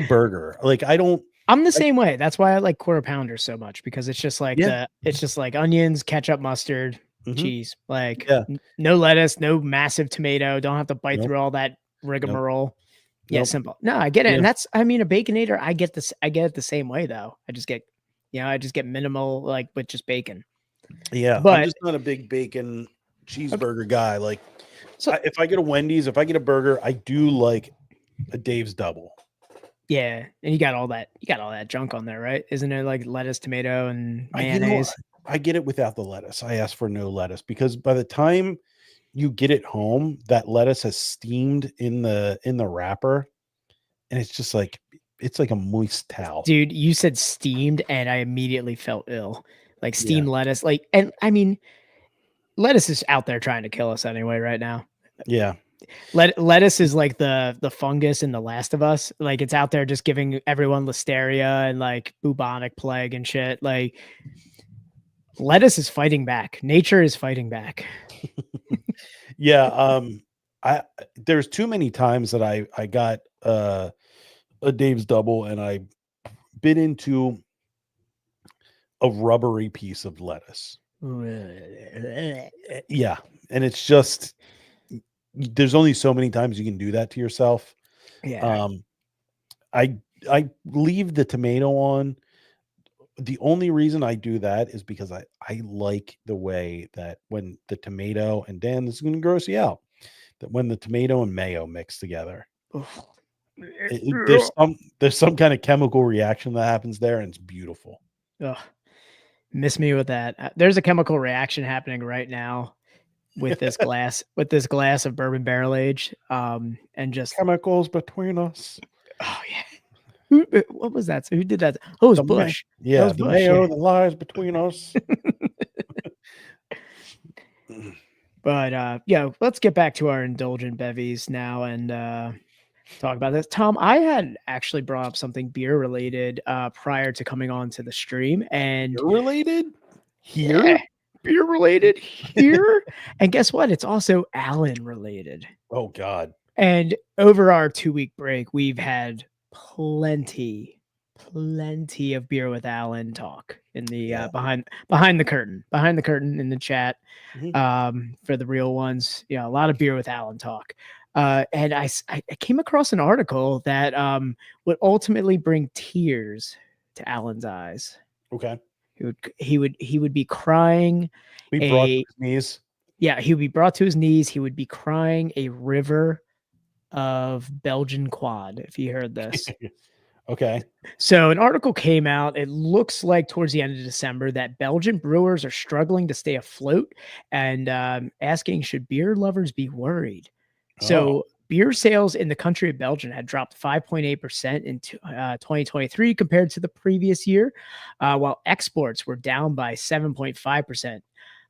burger. Like, I'm the same way. That's why I like Quarter Pounder so much, because it's just like it's just like onions, ketchup, mustard, cheese. Like, no lettuce, no massive tomato. Don't have to bite through all that rigmarole. Yeah, simple. No, I get it. And that's, I mean, a Baconator, I get it the same way though. I just get minimal, like, with just bacon. Yeah, but I'm just not a big bacon cheeseburger guy. Like, so if I get a Wendy's, if I get a burger, I do like a Dave's Double. Yeah, and you got all that junk on there, right? Isn't it like lettuce, tomato, and mayonnaise? I get it without the lettuce. I ask for no lettuce because by the time you get it home, that lettuce has steamed in the wrapper, and it's just like a moist towel. Dude, you said steamed, and I immediately felt ill. Like, steamed lettuce, like, and I mean, lettuce is out there trying to kill us anyway right now. Yeah. Lettuce is like the fungus in The Last of Us. Like, it's out there just giving everyone listeria and like bubonic plague and shit. Like, lettuce is fighting back. Nature is fighting back. Yeah. There's too many times that I got a Dave's Double and I bit into a rubbery piece of lettuce. Yeah. And it's just, there's only so many times you can do that to yourself. Yeah. I leave the tomato on. The only reason I do that is because I like the way that when the tomato, and Dan, this is going to gross you out, that when the tomato and mayo mix together, there's some kind of chemical reaction that happens there, and it's beautiful. Ugh. Miss me with that. There's a chemical reaction happening right now with this glass of bourbon barrel age, and just chemicals between us. Oh yeah. What was that? So who did that? Oh, it was Bush. Yeah, the Bush, mayo that lies between us. But let's get back to our indulgent bevies now. And talk about this. Tom, I had actually brought up something beer related prior to coming on to the stream, and Beer related here. Yeah, beer related here. And guess what? It's also Allen related. Oh God. And over our 2-week break, we've had plenty of beer with Allen talk in the behind the curtain in the chat. For the real ones, a lot of beer with Allen talk. And I came across an article that would ultimately bring tears to Allen's eyes. Okay. He would be crying. Brought to his knees. Yeah, he would be brought to his knees. He would be crying a river of Belgian quad, if you heard this. Okay. So an article came out. It looks like towards the end of December that Belgian brewers are struggling to stay afloat and asking, should beer lovers be worried? So beer sales in the country of Belgium had dropped 5.8% in 2023 compared to the previous year, while exports were down by 7.5%.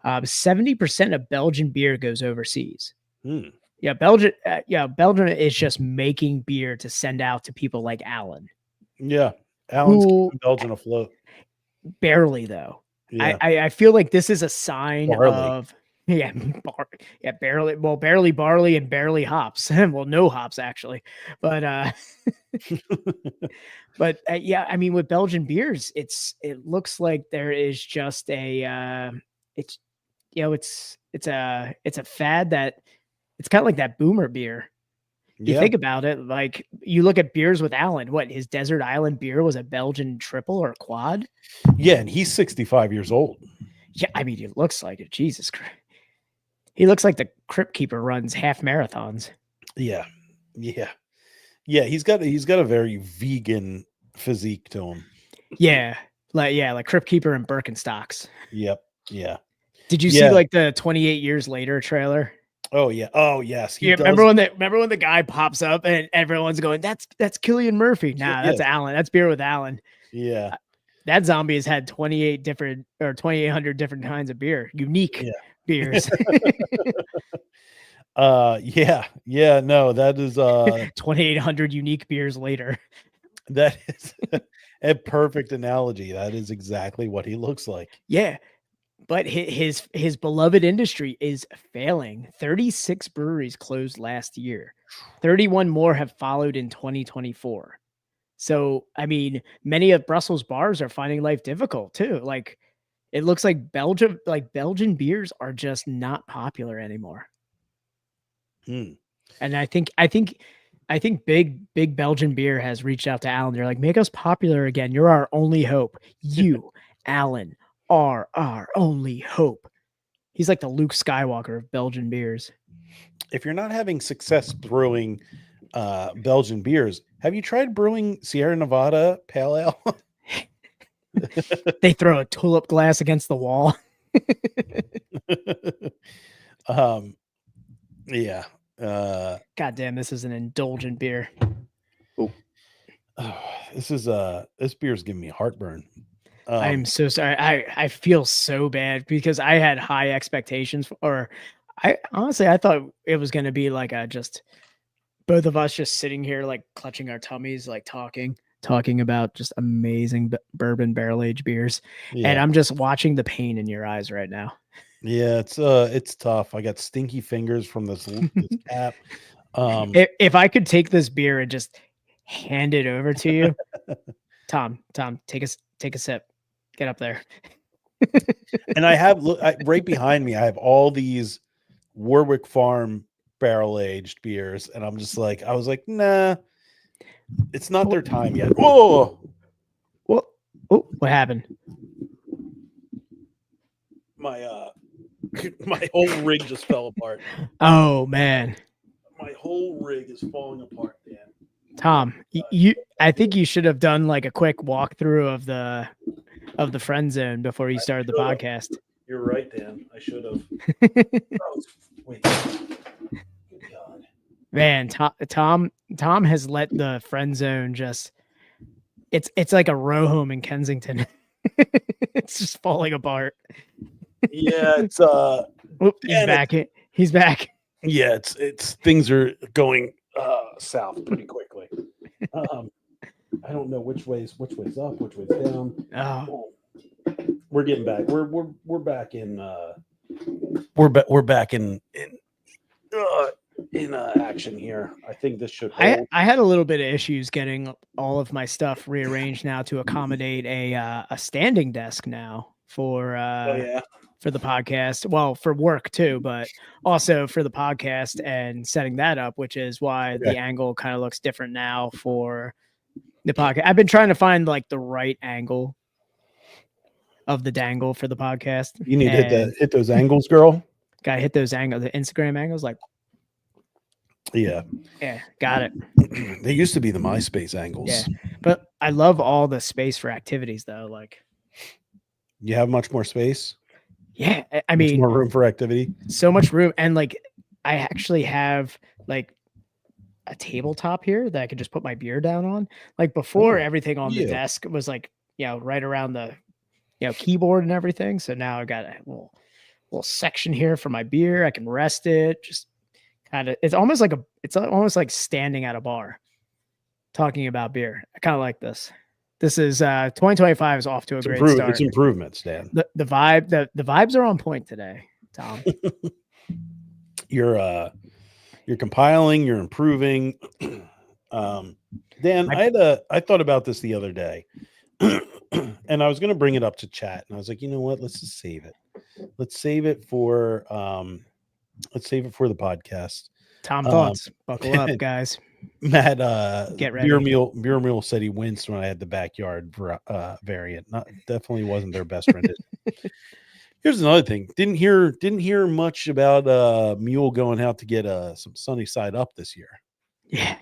70% of Belgian beer goes overseas. Yeah, Belgium is just making beer to send out to people like Allen. Yeah, Allen's keeping Belgium afloat. Barely, though. Yeah. I feel like this is a sign of barely. Well, barely barley and barely hops. Well, no hops actually, but yeah. I mean, with Belgian beers, it looks like there is just a it's a fad that it's kind of like that boomer beer. You think about it, like you look at beers with Allen, what his Desert Island beer was a Belgian triple or quad. Yeah. And he's 65 years old. Yeah. I mean, it looks like it. Jesus Christ. He looks like the Crypt Keeper runs half marathons. Yeah. Yeah. Yeah. He's got a very vegan physique to him. Yeah. Like Crypt Keeper and Birkenstocks. Yep. Yeah. Did you see like the 28 years later trailer? Oh yeah. Oh yes. Remember when the guy pops up and everyone's going, that's Cillian Murphy. Nah, that's Allen. That's beer with Allen. Yeah. That zombie has had 2,800 different kinds of beer, unique beers. Yeah. No, that is 2,800 unique beers later. That is a perfect analogy. That is exactly what he looks like. Yeah. But his beloved industry is failing. 36 breweries closed last year. 31 more have followed in 2024. So, I mean, many of Brussels bars are finding life difficult too. Like, it looks like Belgian beers are just not popular anymore. And I think big Belgian beer has reached out to Allen. They're like, make us popular again. You're our only hope. You, Allen, are our only hope. He's like the Luke Skywalker of Belgian beers. If you're not having success brewing Belgian beers, have you tried brewing Sierra Nevada Pale Ale? They throw a tulip glass against the wall. Yeah. God damn, this is an indulgent beer. This beer's giving me heartburn. I'm so sorry. I feel so bad because I had high expectations I thought it was going to be like just both of us just sitting here, like clutching our tummies, like talking about just amazing bourbon barrel aged beers. Yeah. And I'm just watching the pain in your eyes right now. Yeah, it's tough. I got stinky fingers from this cap. If I could take this beer and just hand it over to you, Tom, take a sip. Get up there. And I have right behind me, I have all these Warwick Farm barrel aged beers, and I'm just like, I was like, nah, it's not their time yet. Oh, what happened? My whole rig just fell apart. Oh man, my whole rig is falling apart, Dan. Tom, I think you should have done like a quick walkthrough of the friend zone before you started the podcast. You're right, Dan. I should have. Wait. Good God. Man, Tom has let the friend zone just it's like a row home in Kensington. It's just falling apart. Yeah, it's he's back. He's back. Yeah, it's things are going south pretty quickly. I don't know which way's up, which way's down. Oh, We're getting back. We're back in. We're back in action here. I think this should hold. I had a little bit of issues getting all of my stuff rearranged now to accommodate a standing desk now for for the podcast. Well, for work too, but also for the podcast and setting that up, which is why the angle kind of looks different now for the podcast. I've been trying to find like the right angle of the dangle for the podcast. You need to hit those angles, girl. Gotta hit those angles, the Instagram angles, like yeah, got it. They used to be the MySpace angles. Yeah, but I love all the space for activities though. Like, you have much more space. Yeah, I mean, more room for activity. So much room, and like, I actually have like a tabletop here that I could just put my beer down on. Like before, everything on the desk was like, right around the, keyboard and everything. So now I got a little section here for my beer. I can rest it. Just kind of, it's almost like standing at a bar, talking about beer. I kind of like this. This is 2025 is off to a great start. It's improvements, Dan. The vibes are on point today, Tom. You're compiling, you're improving. Dan, I thought about this the other day. And I was going to bring it up to chat, and I was like, you know what? Let's just save it. Let's save it for the podcast. Tom thoughts. Buckle up, guys. Matt, get ready. Beer Mule said he winced when I had the backyard variant. Definitely wasn't their best rendition. Here's another thing. Didn't hear much about Mule going out to get some sunny side up this year. Yeah,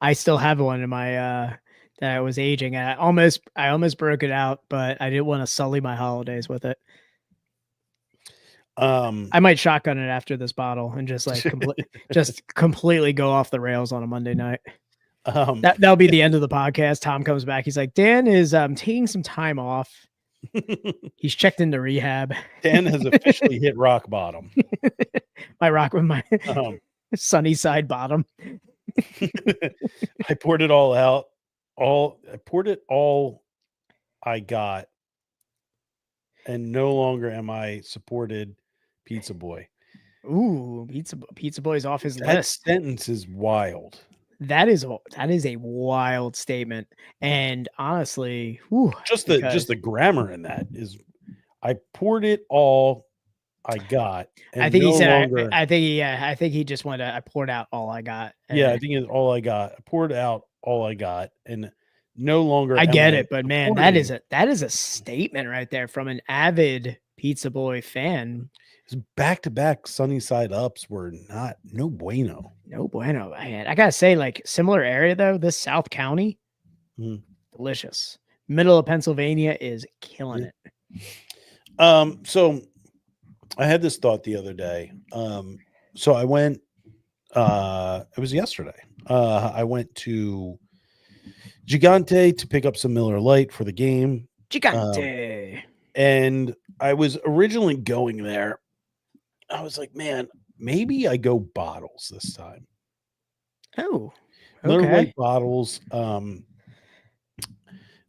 I still have one in my that I was aging. I almost broke it out, but I didn't want to sully my holidays with it. I might shotgun it after this bottle and just like completely go off the rails on a Monday night. That'll be the end of the podcast. Tom comes back. He's like, Dan is taking some time off. He's checked into rehab. Dan has officially hit rock bottom. my sunny side bottom. I poured it all out. I poured it all I got, and no longer am I supported Pizza Boy. Ooh, Pizza Boy's off his list. Sentence is wild. That is a wild statement, and honestly, just the grammar in that is, I poured it all I got. And I think he said. I think he just wanted to. I poured out all I got. Yeah, I think it's all I got. I poured out all I got, and no longer. I get it, but man, that is a statement right there from an avid Pizza Boy fan. Back-to-back sunny side ups were no bueno. No bueno. Man, I gotta say, like, similar area though. This South County, delicious. Middle of Pennsylvania is killing it. So I had this thought the other day. So I went. It was yesterday. I went to Gigante to pick up some Miller Lite for the game. Gigante. And I was originally going there. I was like, man, maybe I go bottles this time. Oh, okay. Miller Lite bottles. I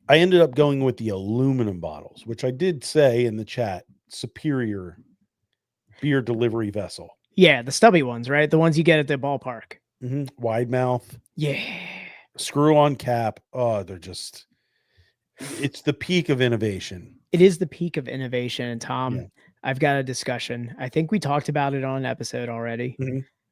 ended up going with the aluminum bottles, which I did say in the chat, superior beer delivery vessel. Yeah, the stubby ones, right? The ones you get at the ballpark. Wide mouth. Yeah. Screw on cap. Oh, it's the peak of innovation. It is the peak of innovation. And Tom, I've got a discussion. I think we talked about it on an episode already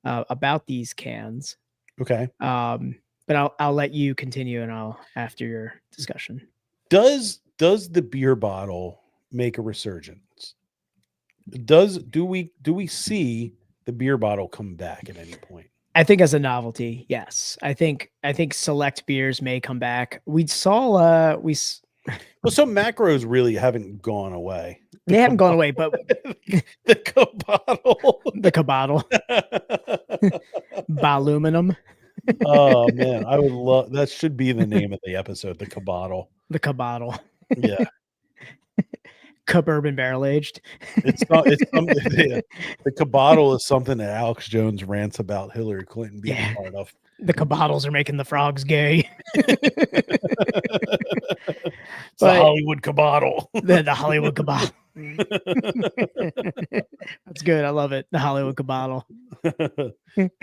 about these cans. Okay. But I'll let you continue, and after your discussion. Does the beer bottle make a resurgence? Do we see the beer bottle come back at any point? I think as a novelty, yes. I think select beers may come back. We saw so macros really haven't gone away. They haven't gone away, but the Cabottle. The Cabottle. Baluminum. Oh man, I would love that. Should be the name of the episode, the Cabottle. The Cabottle. Yeah. Bourbon barrel aged. It's not. It's something. The cabottle is something that Alex Jones rants about Hillary Clinton being a part of. The cabottles are making the frogs gay. It's the Hollywood cabottle. The Hollywood cabottle. That's good. I love it. The Hollywood cabottle. It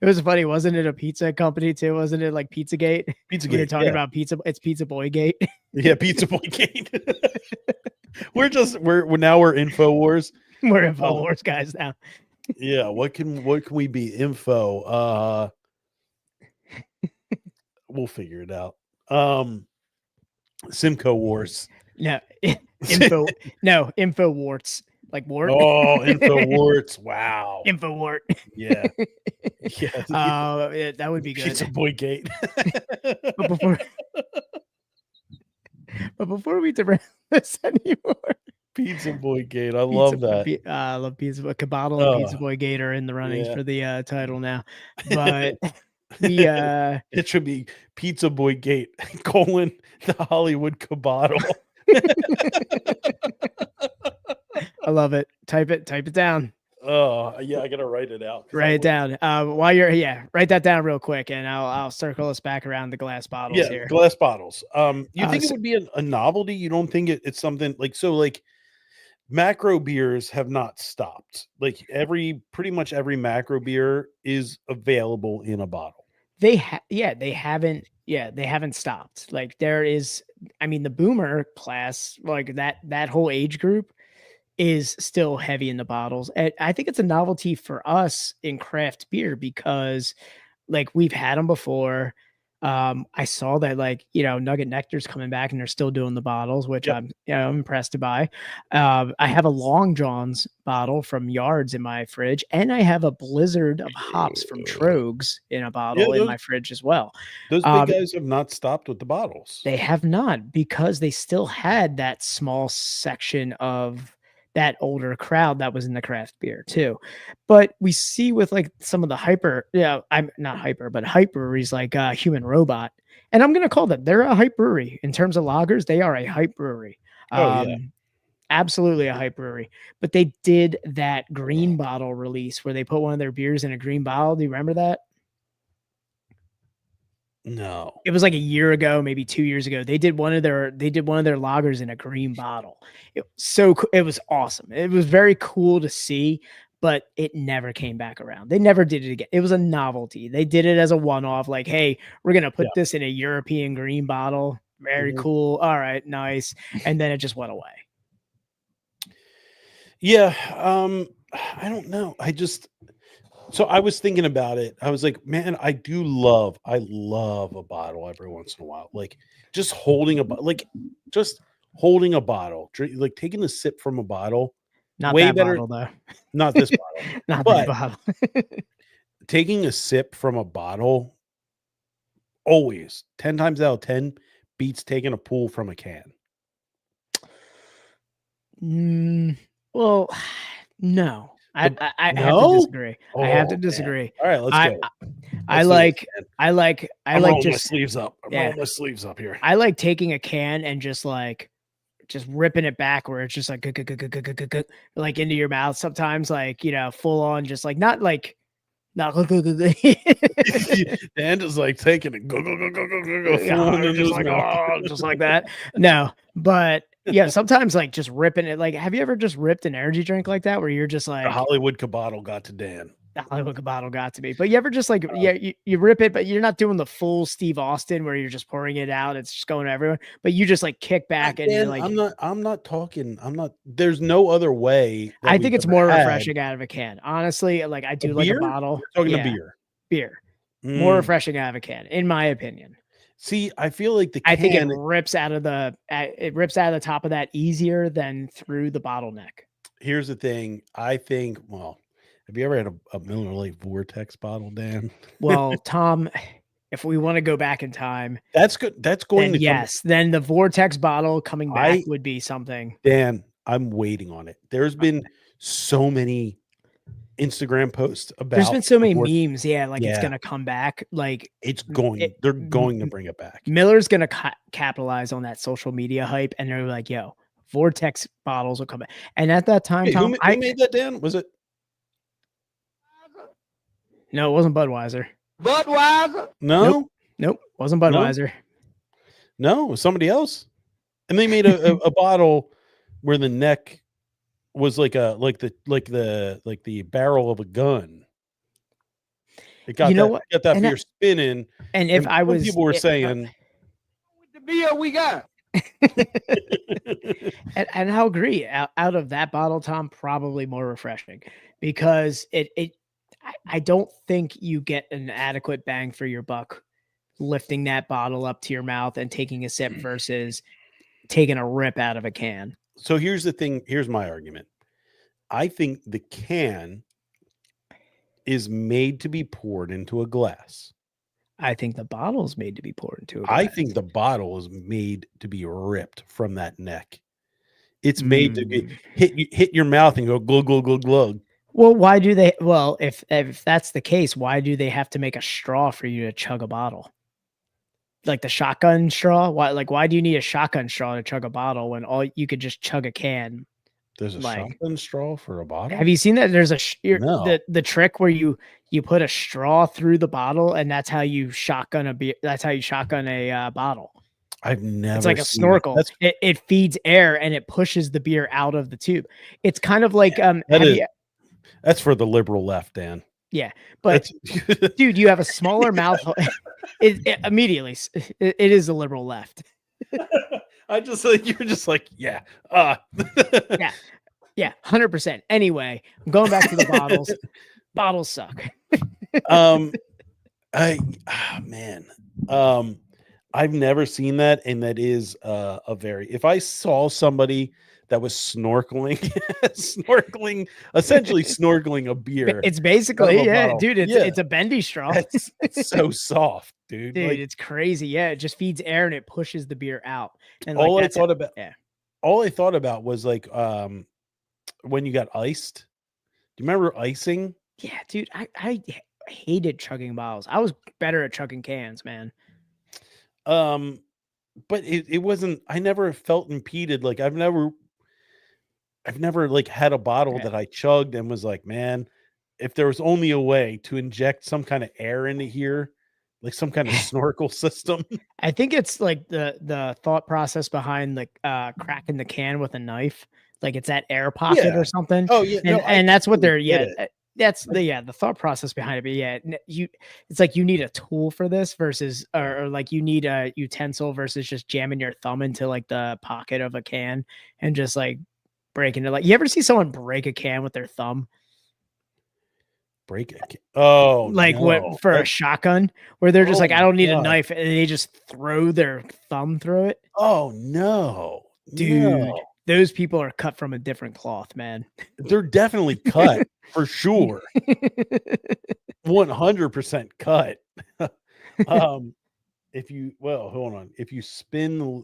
was funny, wasn't it? A pizza company too, wasn't it? Like Pizzagate. Pizzagate. We were talking about pizza. It's Pizza Boy Gate. Yeah, Pizza Boy Gate. we're now we're InfoWars. We're InfoWars guys now. Yeah. What can we be? Info. We'll figure it out. Simco Wars. No, info warts. Like wart. Oh, info warts. Wow. Info wart. Yeah. Yeah. That would be good. Pizza Boy Gate. But before we derail this anymore. Pizza Boy Gate. I love that. I love Pizza Boy. Cabottle and Pizza Boy Gate are in the runnings for the title now. But it should be Pizza Boy Gate, the Hollywood cabottle. I love it. Type it down. Oh yeah, I gotta write it out. Write it down. While you're write that down real quick, and I'll circle us back around the glass bottles here. Glass bottles. You think it would be a novelty? You don't think it's something like macro beers have not stopped. Like pretty much every macro beer is available in a bottle. They haven't stopped. Like there is, I mean, the boomer class, like that whole age group is still heavy in the bottles. And I think it's a novelty for us in craft beer because like we've had them before. I saw that Nugget Nectar's coming back and they're still doing the bottles, which I'm impressed by. I have a Long John's bottle from Yards in my fridge, and I have a Blizzard of hops from Trogs in a bottle in my fridge as well. Those big guys have not stopped with the bottles. They have not, because they still had that small section of that older crowd that was in the craft beer too. But we see with like some of the hype breweries like Human Robot, and I'm gonna call them, they're a hype brewery in terms of lagers. They are a hype brewery. Absolutely a hype brewery. But they did that green bottle release where they put one of their beers in a green bottle. Do you remember that? No, it was like a year ago, maybe 2 years ago. They did one of their lagers in a green bottle. It was awesome. It was very cool to see, but it never came back around. They never did it again. It was a novelty. They did it as a one-off, like, hey, we're gonna put this in a European green bottle. Very cool. All right, nice. And then it just went away. Yeah, I don't know. So I was thinking about it. I was like, man, I love a bottle every once in a while. Like just holding a bottle, like taking a sip from a bottle. Not way better, bottle, though. Not this bottle. Not that bottle. Taking a sip from a bottle always 10 times out of 10 beats taking a pull from a can. Well, no. I have to disagree. Oh, I have to disagree. All right, let's go. I like just my sleeves up. I'm rolling my sleeves up here. I like taking a can and just ripping it back where it's just like into your mouth sometimes, like, full on, just like not the end is like taking it just like that. No, but yeah, sometimes like just ripping it. Like, have you ever just ripped an energy drink like that where you're just like, the Hollywood cabottle got to Dan. The Hollywood cabottle got to me. But you ever just like, you rip it, but you're not doing the full Steve Austin where you're just pouring it out. It's just going everywhere. But you just like kick back and you're like, I'm not. There's no other way. I think it's more refreshing out of a can. Honestly, like I do like a bottle. You're talking a beer. More refreshing out of a can, in my opinion. See, I feel like I think it rips out of the top of that easier than through the bottleneck. Here's the thing. I think, well, have you ever had a Miller Lite Vortex bottle, Dan? Well, Tom, if we want to go back in time, that's good. That's going to then the Vortex bottle coming back would be something. Dan, I'm waiting on it. There's been so many Instagram posts about. There's been so many memes, it's gonna come back. Like they're going to bring it back. Miller's gonna capitalize on that social media hype, and they're like, "Yo, Vortex bottles will come in. And at that time, Wait, Tom, who made that, Dan? Was it? No, it wasn't Budweiser. Budweiser? No, Nope, wasn't Budweiser. no, it was somebody else. And they made a bottle where the neck was like the barrel of a gun. It got got that beer spinning. And if I was, people were saying, With the beer we got. and I'll agree. Out of that bottle, Tom, probably more refreshing because I don't think you get an adequate bang for your buck lifting that bottle up to your mouth and taking a sip versus taking a rip out of a can. So here's the thing. Here's my argument. I think the can is made to be poured into a glass. I think the bottle's made to be poured into a glass. I think the bottle is made to be ripped from that neck. It's made to be hit your mouth and go glug glug glug glug. Well, why do they? Well, if that's the case, why do they have to make a straw for you to chug a bottle? Like the shotgun straw? Why do you need a shotgun straw to chug a bottle when all you could just chug a can? There's a shotgun straw for a bottle. Have you seen that? There's No. the trick where you put a straw through the bottle and that's how you shotgun a beer. That's how you shotgun a bottle. I've never. It's like a snorkel. It feeds air and it pushes the beer out of the tube. It's kind of like that's for the liberal left, Dan. Yeah, but dude, you have a smaller mouth. Immediately, it is the liberal left. I just like you're just like yeah, yeah, 100%. Anyway, I'm going back to the bottles. Bottles suck. I've never seen that, and that is a very. If I saw somebody that was snorkeling, essentially snorkeling a beer. It's basically, dude. It's a bendy straw. It's so soft, dude. Dude, it's crazy. Yeah, it just feeds air and it pushes the beer out. And all I thought about was like when you got iced. Do you remember icing? Yeah, dude. I hated chugging bottles. I was better at chugging cans, man. But it wasn't. I never felt impeded. Like I've never like had a bottle that I chugged and was like, man, if there was only a way to inject some kind of air into here, like some kind of snorkel system. I think it's like the thought process behind like cracking the can with a knife, like it's that air pocket or something. Oh yeah, and that's what they're that's the thought process behind it. But yeah, it's like you need a tool for this versus or like you need a utensil versus just jamming your thumb into like the pocket of a can and just like breaking it. Like you ever see someone break a can with their thumb? Break it. Oh, like what for a shotgun where they're just like, I don't need a knife, and they just throw their thumb through it. Oh no, dude, those people are cut from a different cloth, man. They're definitely cut for sure. 100% cut. Hold on. If you spin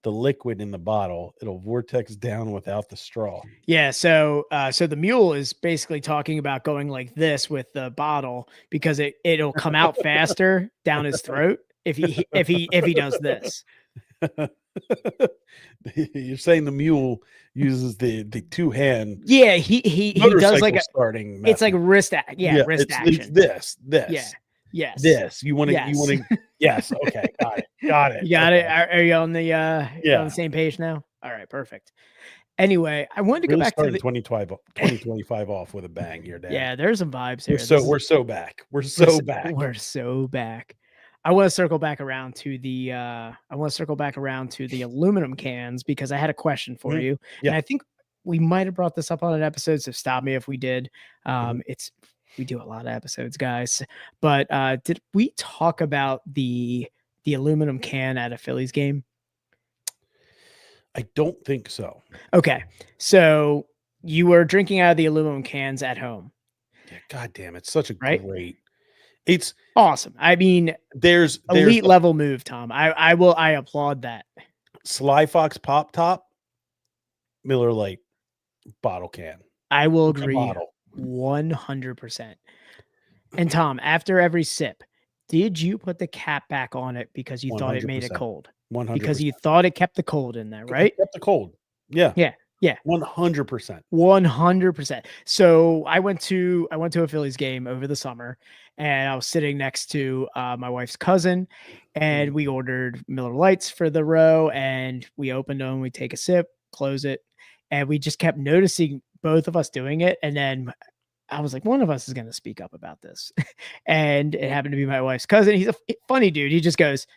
the liquid in the bottle, it'll vortex down without the straw. Yeah, so the mule is basically talking about going like this with the bottle because it'll come out faster down his throat if he does this. You're saying the mule uses the two hand. Yeah, he does like a starting. It's like wrist action. It's this. Yeah. Yes. This. You want to. Yes. Okay. Got it. You got it. Are you on the on the same page now? All right. Perfect. Anyway, I wanted to go back to 2025 off with a bang here, Dan. Yeah, there's some vibes here. We're so back. We're so back. I want to circle back around to the aluminum cans because I had a question for you. Yeah. And I think we might have brought this up on an episode, so stop me if we did. We do a lot of episodes, guys. But did we talk about the aluminum can at a Phillies game? I don't think so. Okay. So you were drinking out of the aluminum cans at home. Yeah, God damn, it's such a great. It's awesome. I mean, there's elite level move, Tom. I applaud that. Sly Fox Pop Top, Miller Lite bottle can. I will agree 100%. And Tom, after every sip, did you put the cap back on it because you thought it made it cold? 100%. Because you thought it kept the cold in there, right? It kept the cold. Yeah. Yeah. Yeah. 100%. 100%. So I went to a Phillies game over the summer, and I was sitting next to my wife's cousin, and we ordered Miller Lights for the row, and we opened them, we take a sip, close it, and we just kept noticing both of us doing it. And then I was like, one of us is going to speak up about this. And it happened to be my wife's cousin. He's a funny dude. He just goes,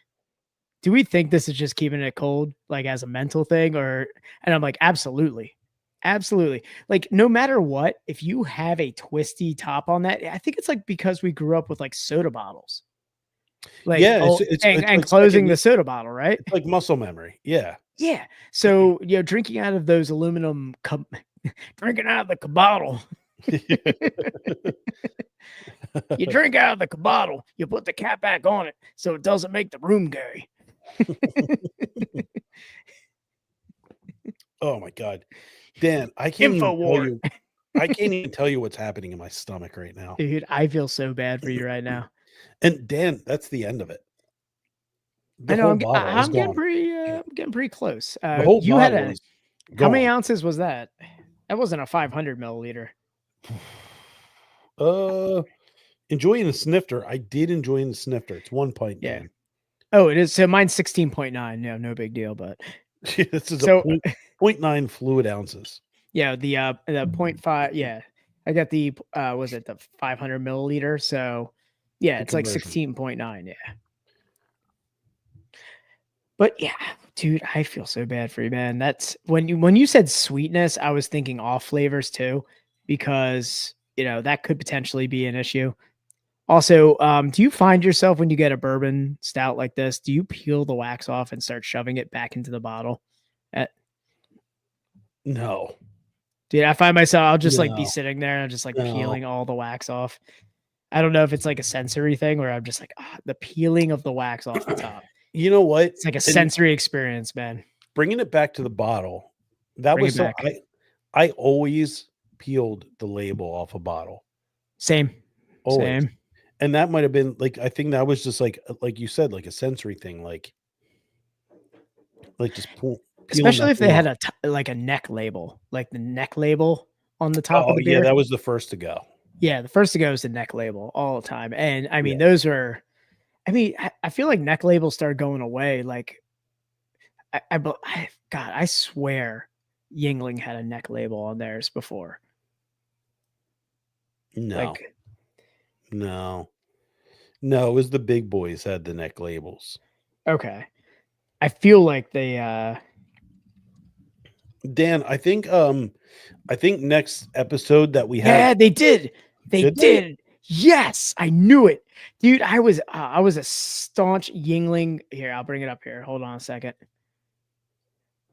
do we think this is just keeping it cold, like as a mental thing? And I'm like, absolutely. Absolutely. Like, no matter what, if you have a twisty top on that, I think it's like because we grew up with like soda bottles. Like, yeah, and closing the soda bottle, right? It's like muscle memory. Yeah. Yeah. So, drinking out of those aluminum drinking out of the bottle. You drink out of the bottle, you put the cap back on it so it doesn't make the room gay. Oh my God. Dan, I can't even tell you what's happening in my stomach right now. Dude, I feel so bad for you right now. And Dan, that's the end of it. I know I'm getting pretty close. The whole you had bottle how many ounces was that? That wasn't a 500 milliliter. Enjoying the snifter. I did enjoy the snifter. It's 1 pint. Yeah. Dan. Oh, it is. So mine's 16.9. No big deal. But this is a 0.9 fluid ounces. Yeah, the 0.5. Yeah, I got the was it the 500 milliliter? So yeah, it's like 16.9. Yeah. But yeah, dude, I feel so bad for you, man. That's when you said sweetness, I was thinking off flavors too, because that could potentially be an issue. Also, do you find yourself when you get a bourbon stout like this, do you peel the wax off and start shoving it back into the bottle? No. Dude, I find myself, I'll just be sitting there and I'm just peeling all the wax off. I don't know if it's like a sensory thing where I'm just like, the peeling of the wax off the top. You know what? It's like a sensory experience, man. Bringing it back to the bottle. I always peeled the label off a bottle. Same. Always. Same. And that might have been I think that was just like you said, like a sensory thing, like just pull. Especially if they had a neck label, like the neck label on the top of the beer. Yeah, that was the first to go. Yeah, the first to go is the neck label all the time. And I mean, those are, I feel like neck labels started going away. Like, I swear Yuengling had a neck label on theirs before. No. No, it was the big boys had the neck labels. Okay. I feel like they, Dan, I think next episode that we have. Yeah, they did. They did. Yes, I knew it. Dude, I was a staunch Yuengling. Here, I'll bring it up here. Hold on a second.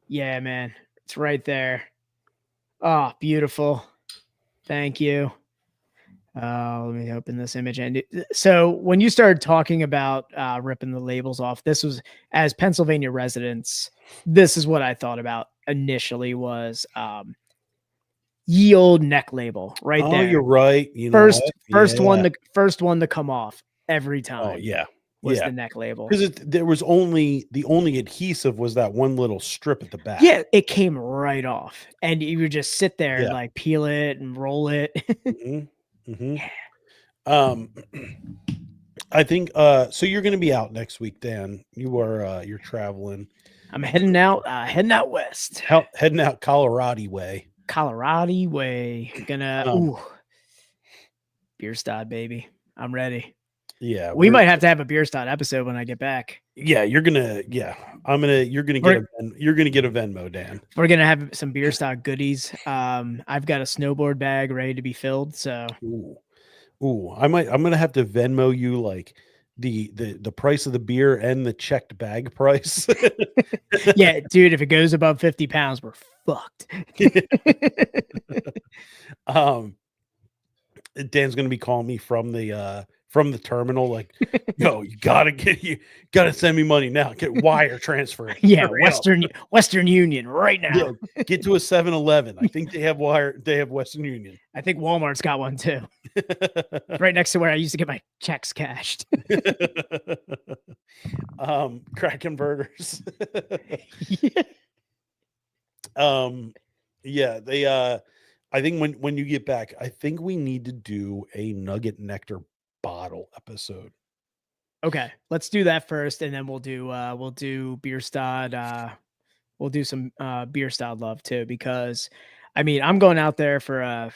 Yeah, man. It's right there. Oh, beautiful. Thank you. Let me open this image. And so when you started talking about ripping the labels off, this was, as Pennsylvania residents, this is what I thought about initially was ye old neck label right there. Oh, you're right. First one to come off every time. Oh, yeah. Was the neck label. Because there was the only adhesive was that one little strip at the back. Yeah, it came right off. And you would just sit there and like peel it and roll it. I think so you're going to be out next week, Dan. You're traveling. I'm heading out west. Heading out Colorado way. Gonna Bierstadt, baby. I'm ready. Yeah. We might have to have a Bierstadt episode when I get back. Yeah, you're gonna get a Venmo, Dan. We're gonna have some Bierstadt goodies. I've got a snowboard bag ready to be filled. So I'm gonna have to Venmo you like the price of the beer and the checked bag price. Yeah, dude, if it goes above 50 pounds, we're fucked. Dan's gonna be calling me from the terminal, like, yo, you gotta send me money now. Get wire transfer. Yeah, Western Union right now. Yeah, get to a 7-Eleven. I think they have Western Union. I think Walmart's got one too. Right next to where I used to get my checks cashed. Crack converters. Yeah. Yeah, they I think when you get back, I think we need to do a Nugget Nectar bottle episode. Okay, let's do that first, and then we'll do Bierstadt. We'll do some Bierstadt love too, because I mean I'm going out there for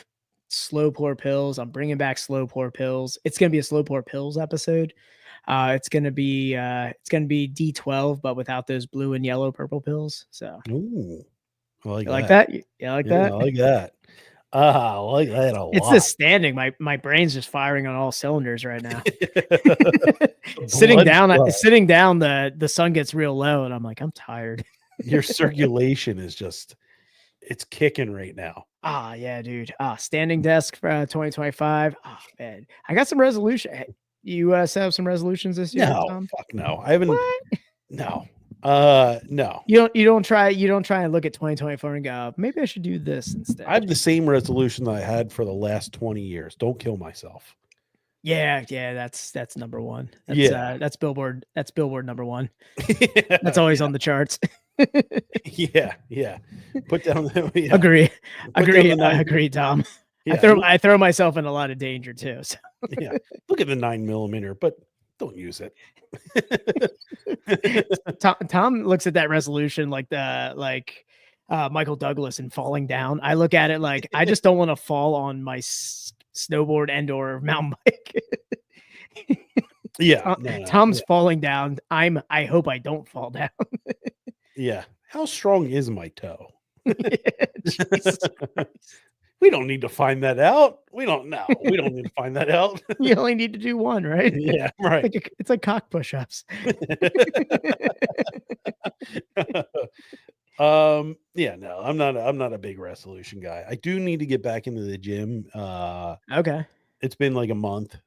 slow pour pills. I'm bringing back slow pour pills. It's gonna be a slow pour pills episode. It's gonna be D12, but without those blue and yellow purple pills. So, Ooh, I like you like that. that? You like Yeah, that? I like that. I like that a It's lot. the standing. My brain's just firing on all cylinders right now. Sitting Blood down, flow. the sun gets real low, and I'm like, I'm tired. Your circulation is just, it's kicking right now. Ah, yeah, dude. Standing desk for 2025. Oh man, I got some resolution. Hey, you set up some resolutions this year, No, Tom? fuck no. I haven't. What? No. No. You don't try and look at 2024 and go, maybe I should do this instead. I have the same resolution that I had for the last 20 years. Don't kill myself. Yeah, that's number one. That's, Yeah. That's Billboard number one. That's always on the charts. Yeah. Put down. Yeah. Agree, Put down the I agree, Tom. Yeah. I throw myself in a lot of danger too. So. Yeah. Look at the 9mm, but don't use it. Tom looks at that resolution like Michael Douglas and falling down. I look at it like I just don't want to fall on my snowboard and or mountain bike. Yeah. Tom's falling down. I hope I don't fall down. Yeah. How strong is my toe? Jesus Christ. We don't need to find that out. We don't need to find that out. You only need to do one, right? Yeah, right. It's like cock push-ups. Yeah, no, I'm not a big resolution guy. I do need to get back into the gym. Okay. It's been like a month.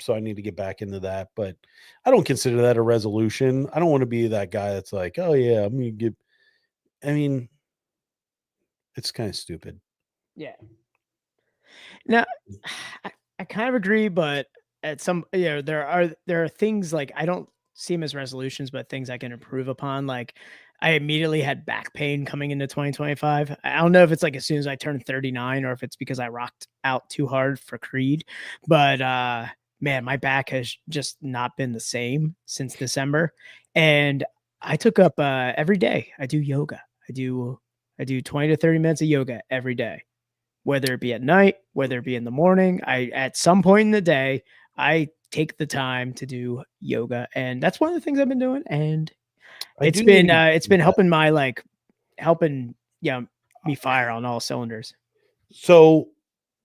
So I need to get back into that, but I don't consider that a resolution. I don't want to be that guy that's like, oh yeah, I'm gonna get. I mean, it's kind of stupid. Yeah. Now, I kind of agree, but at some, there are things like I don't see them as resolutions, but things I can improve upon. Like I immediately had back pain coming into 2025. I don't know if it's like as soon as I turned 39 or if it's because I rocked out too hard for Creed, but man, my back has just not been the same since December. And I took up every day. I do yoga. I do 20 to 30 minutes of yoga every day, whether it be at night, whether it be in the morning. At some point in the day, I take the time to do yoga, and that's one of the things I've been doing. And it's been helping me fire on all cylinders. So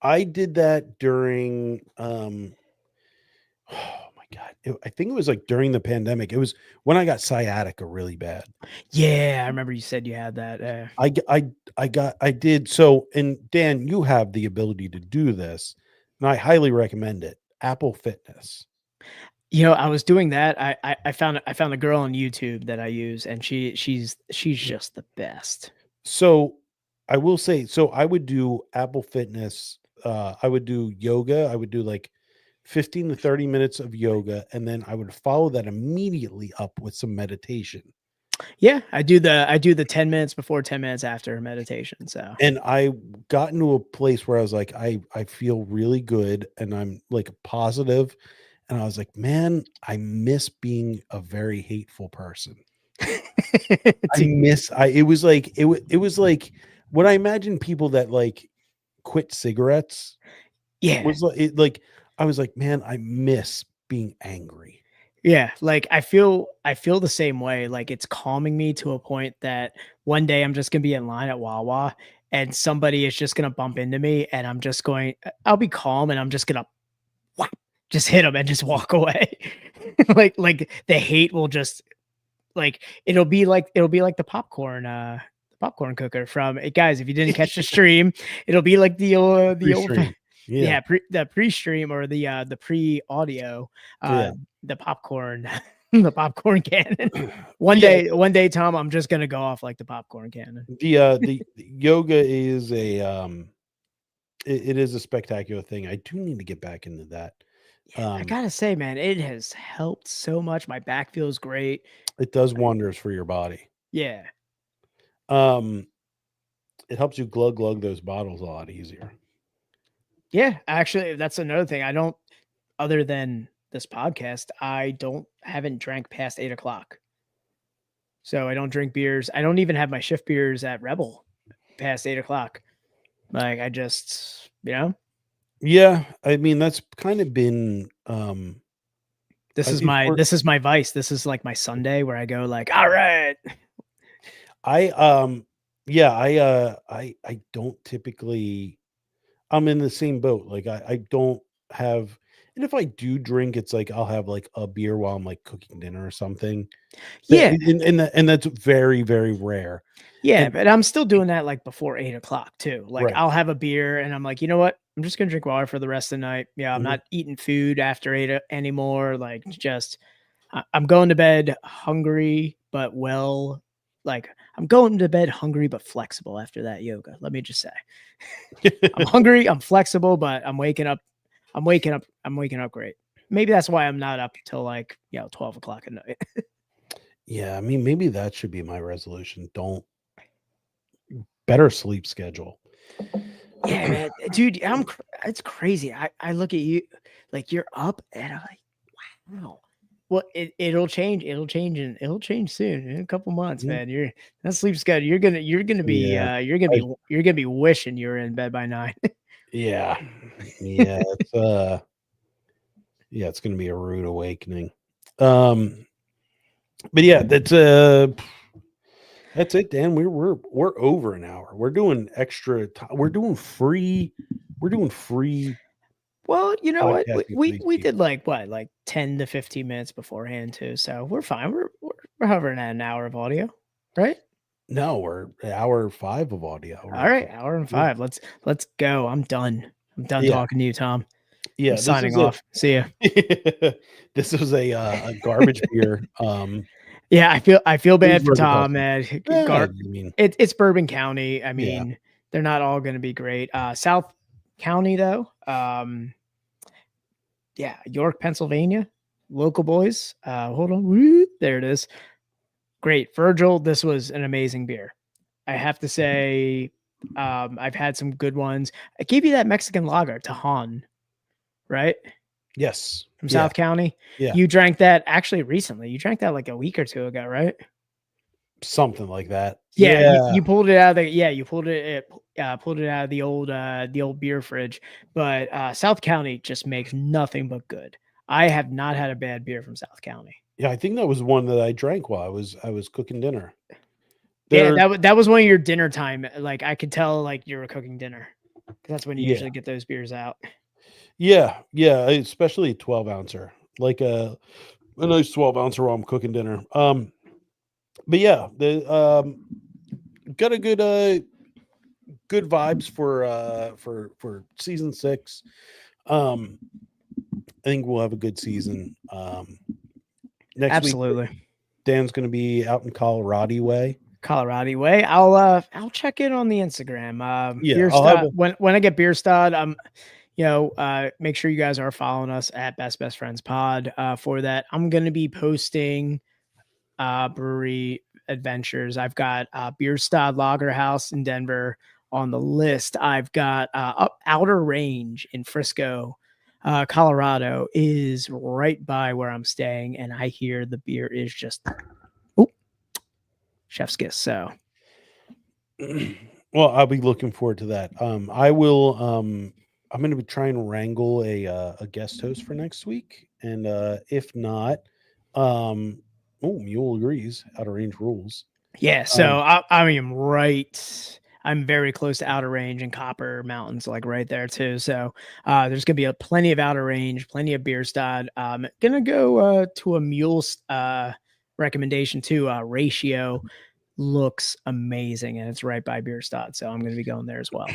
I did that during oh my God. I think it was like during the pandemic. It was when I got sciatica really bad. Yeah, I remember you said you had that. I did. So, and Dan, you have the ability to do this, and I highly recommend it. Apple Fitness. I was doing that. I found a girl on YouTube that I use, and she's just the best. So I will say, I would do Apple Fitness. I would do yoga. I would do like 15 to 30 minutes of yoga, and then I would follow that immediately up with some meditation. Yeah, I do the 10 minutes before, 10 minutes after meditation. So, and I got into a place where I was like, I feel really good, and I'm like positive, and I was like, man, I miss being a very hateful person. It was like when I imagine people that like quit cigarettes. Yeah, I was like, man, I miss being angry. Yeah, like I feel the same way. Like it's calming me to a point that one day I'm just gonna be in line at Wawa and somebody is just gonna bump into me, and I'll be calm and I'm just gonna just hit them and just walk away. like the hate will just it'll be like the popcorn cooker from guys. If you didn't catch the stream, it'll be like the old the pre-stream or the pre-audio, the popcorn the popcorn cannon. One day, Tom, I'm just gonna go off like the popcorn cannon. The yoga is it is a spectacular thing. I do need to get back into that. I gotta say, man, it has helped so much. My back feels great. It does wonders for your body. Yeah. it helps you glug those bottles a lot easier. Yeah, actually, that's another thing. I don't, other than this podcast, haven't drank past 8 o'clock. So I don't drink beers. I don't even have my shift beers at Rebel past 8 o'clock. Like I just, Yeah, I mean that's kind of been this is my vice. This is like my Sunday where I go like, all right. I don't typically, I'm in the same boat. Like I don't have, and if I do drink, it's like I'll have like a beer while I'm like cooking dinner or something. Yeah. And that's very, very rare. Yeah, And but I'm still doing that like before 8 o'clock too. Like Right. I'll have a beer and I'm like, you know what? I'm just gonna drink water for the rest of the night. Yeah, I'm Mhm. not eating food after 8 anymore. Like just I'm going to bed hungry, but I'm going to bed hungry but flexible after that yoga. Let me just say. I'm hungry, I'm flexible, but I'm waking up great. Maybe that's why I'm not up till like 12 o'clock at night. Yeah, I mean, maybe that should be my resolution. Better sleep schedule. Yeah, man, dude, it's crazy. I look at you like you're up and I'm like, wow. Well, it'll change. It'll change soon in a couple months, man. That sleep schedule. You're gonna be you're gonna be wishing you were in bed by 9. Yeah. It's gonna be a rude awakening. But yeah, that's it, Dan. We're over an hour. We're doing extra time. We're doing free. Well, you know what? podcasting for We these did people. like 10 to 15 minutes beforehand too, so we're fine. We're hovering at an hour of audio, right? No, we're hour 5 of audio. All right, hour and 5. Let's go. I'm done. I'm done Yeah. talking to you, Tom. Yeah, I'm signing off. See ya. This was a garbage beer. Yeah, I feel bad for worth the Tom, cost. man. I mean, It's Bourbon County. I Yeah. mean, they're not all going to be great. South County though. Yeah, York, Pennsylvania. Local boys. Hold on. Woo, there it is. Great. Virgil, this was an amazing beer. I have to say, I've had some good ones. I gave you that Mexican lager, Tajon, right? yes. From South County. Yeah. You drank that actually recently. You drank that like a week or two ago, right? Something like that. Yeah. You pulled it out of you pulled it out of the old beer fridge. But South County just makes nothing but good. I have not had a bad beer from South County. Yeah, I think that was one that I drank while I was cooking dinner. That was one of your dinner time. Like I could tell like you were cooking dinner. That's when you usually get those beers out. Yeah, especially a 12 ouncer, like a nice 12 ouncer while I'm cooking dinner. But yeah, the got a good vibes for season 6. I think we'll have a good season. Next week, Dan's going to be out in Colorado way. I'll check in on the Instagram. When I get Bierstadt, make sure you guys are following us at Best Friends Pod. For that, I'm going to be posting brewery adventures. I've got Bierstadt Lager House in Denver on the list. I've got Outer Range in Frisco, Colorado is right by where I'm staying, and I hear the beer is just chef's kiss. So, well, I'll be looking forward to that. I will. I'm going to be trying to wrangle a guest host for next week, and if not, Mule agrees. Outer Range rules. Yeah, so I'm very close to Outer Range and Copper Mountains, like right there too. So there's gonna be plenty of Outer Range, plenty of Bierstadt. Gonna go to a Mule recommendation too. Ratio looks amazing, and it's right by Bierstadt, so I'm gonna be going there as well.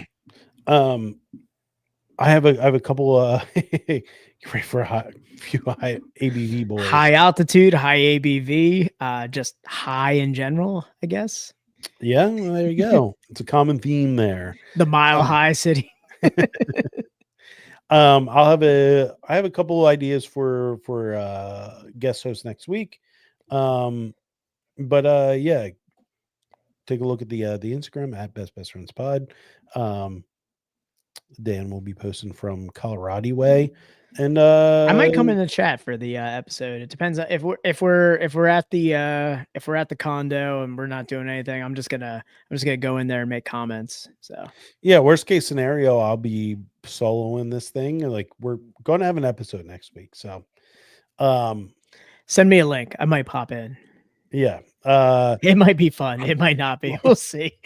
I have a couple you ready for a few high ABV boys? High altitude, high ABV, just high in general, I guess. Yeah, well, there you go. It's a common theme there. The Mile High City. I have a couple of ideas for guest hosts next week. But yeah, take a look at the Instagram at Best Friends Pod. Dan will be posting from Colorado way, and I might come in the chat for the episode. It depends if we're at the condo and we're not doing anything. I'm just gonna go in there and make comments. So yeah, worst case scenario, I'll be soloing this thing. Like we're going to have an episode next week, so send me a link. I might pop in. Yeah. It might be fun. It might not be. We'll see.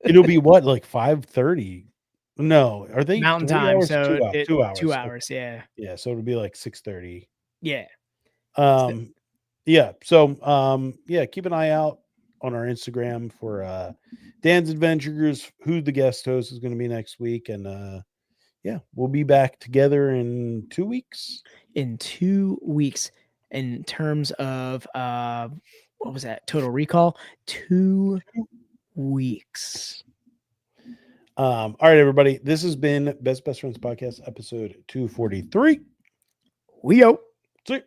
It'll be what, like 5:30? No, are they Mountain 3 time? hours? So 2 hours. 2 hours. 2 hours. Yeah. Yeah. So it'll be like 6:30. Yeah. Yeah. So yeah, keep an eye out on our Instagram for Dan's Adventures, who the guest host is going to be next week. And yeah, we'll be back together in 2 weeks. In 2 weeks, in terms of what was that? Total Recall? 2 weeks. All right, everybody. This has been Best Friends Podcast, episode 243. We out. See you.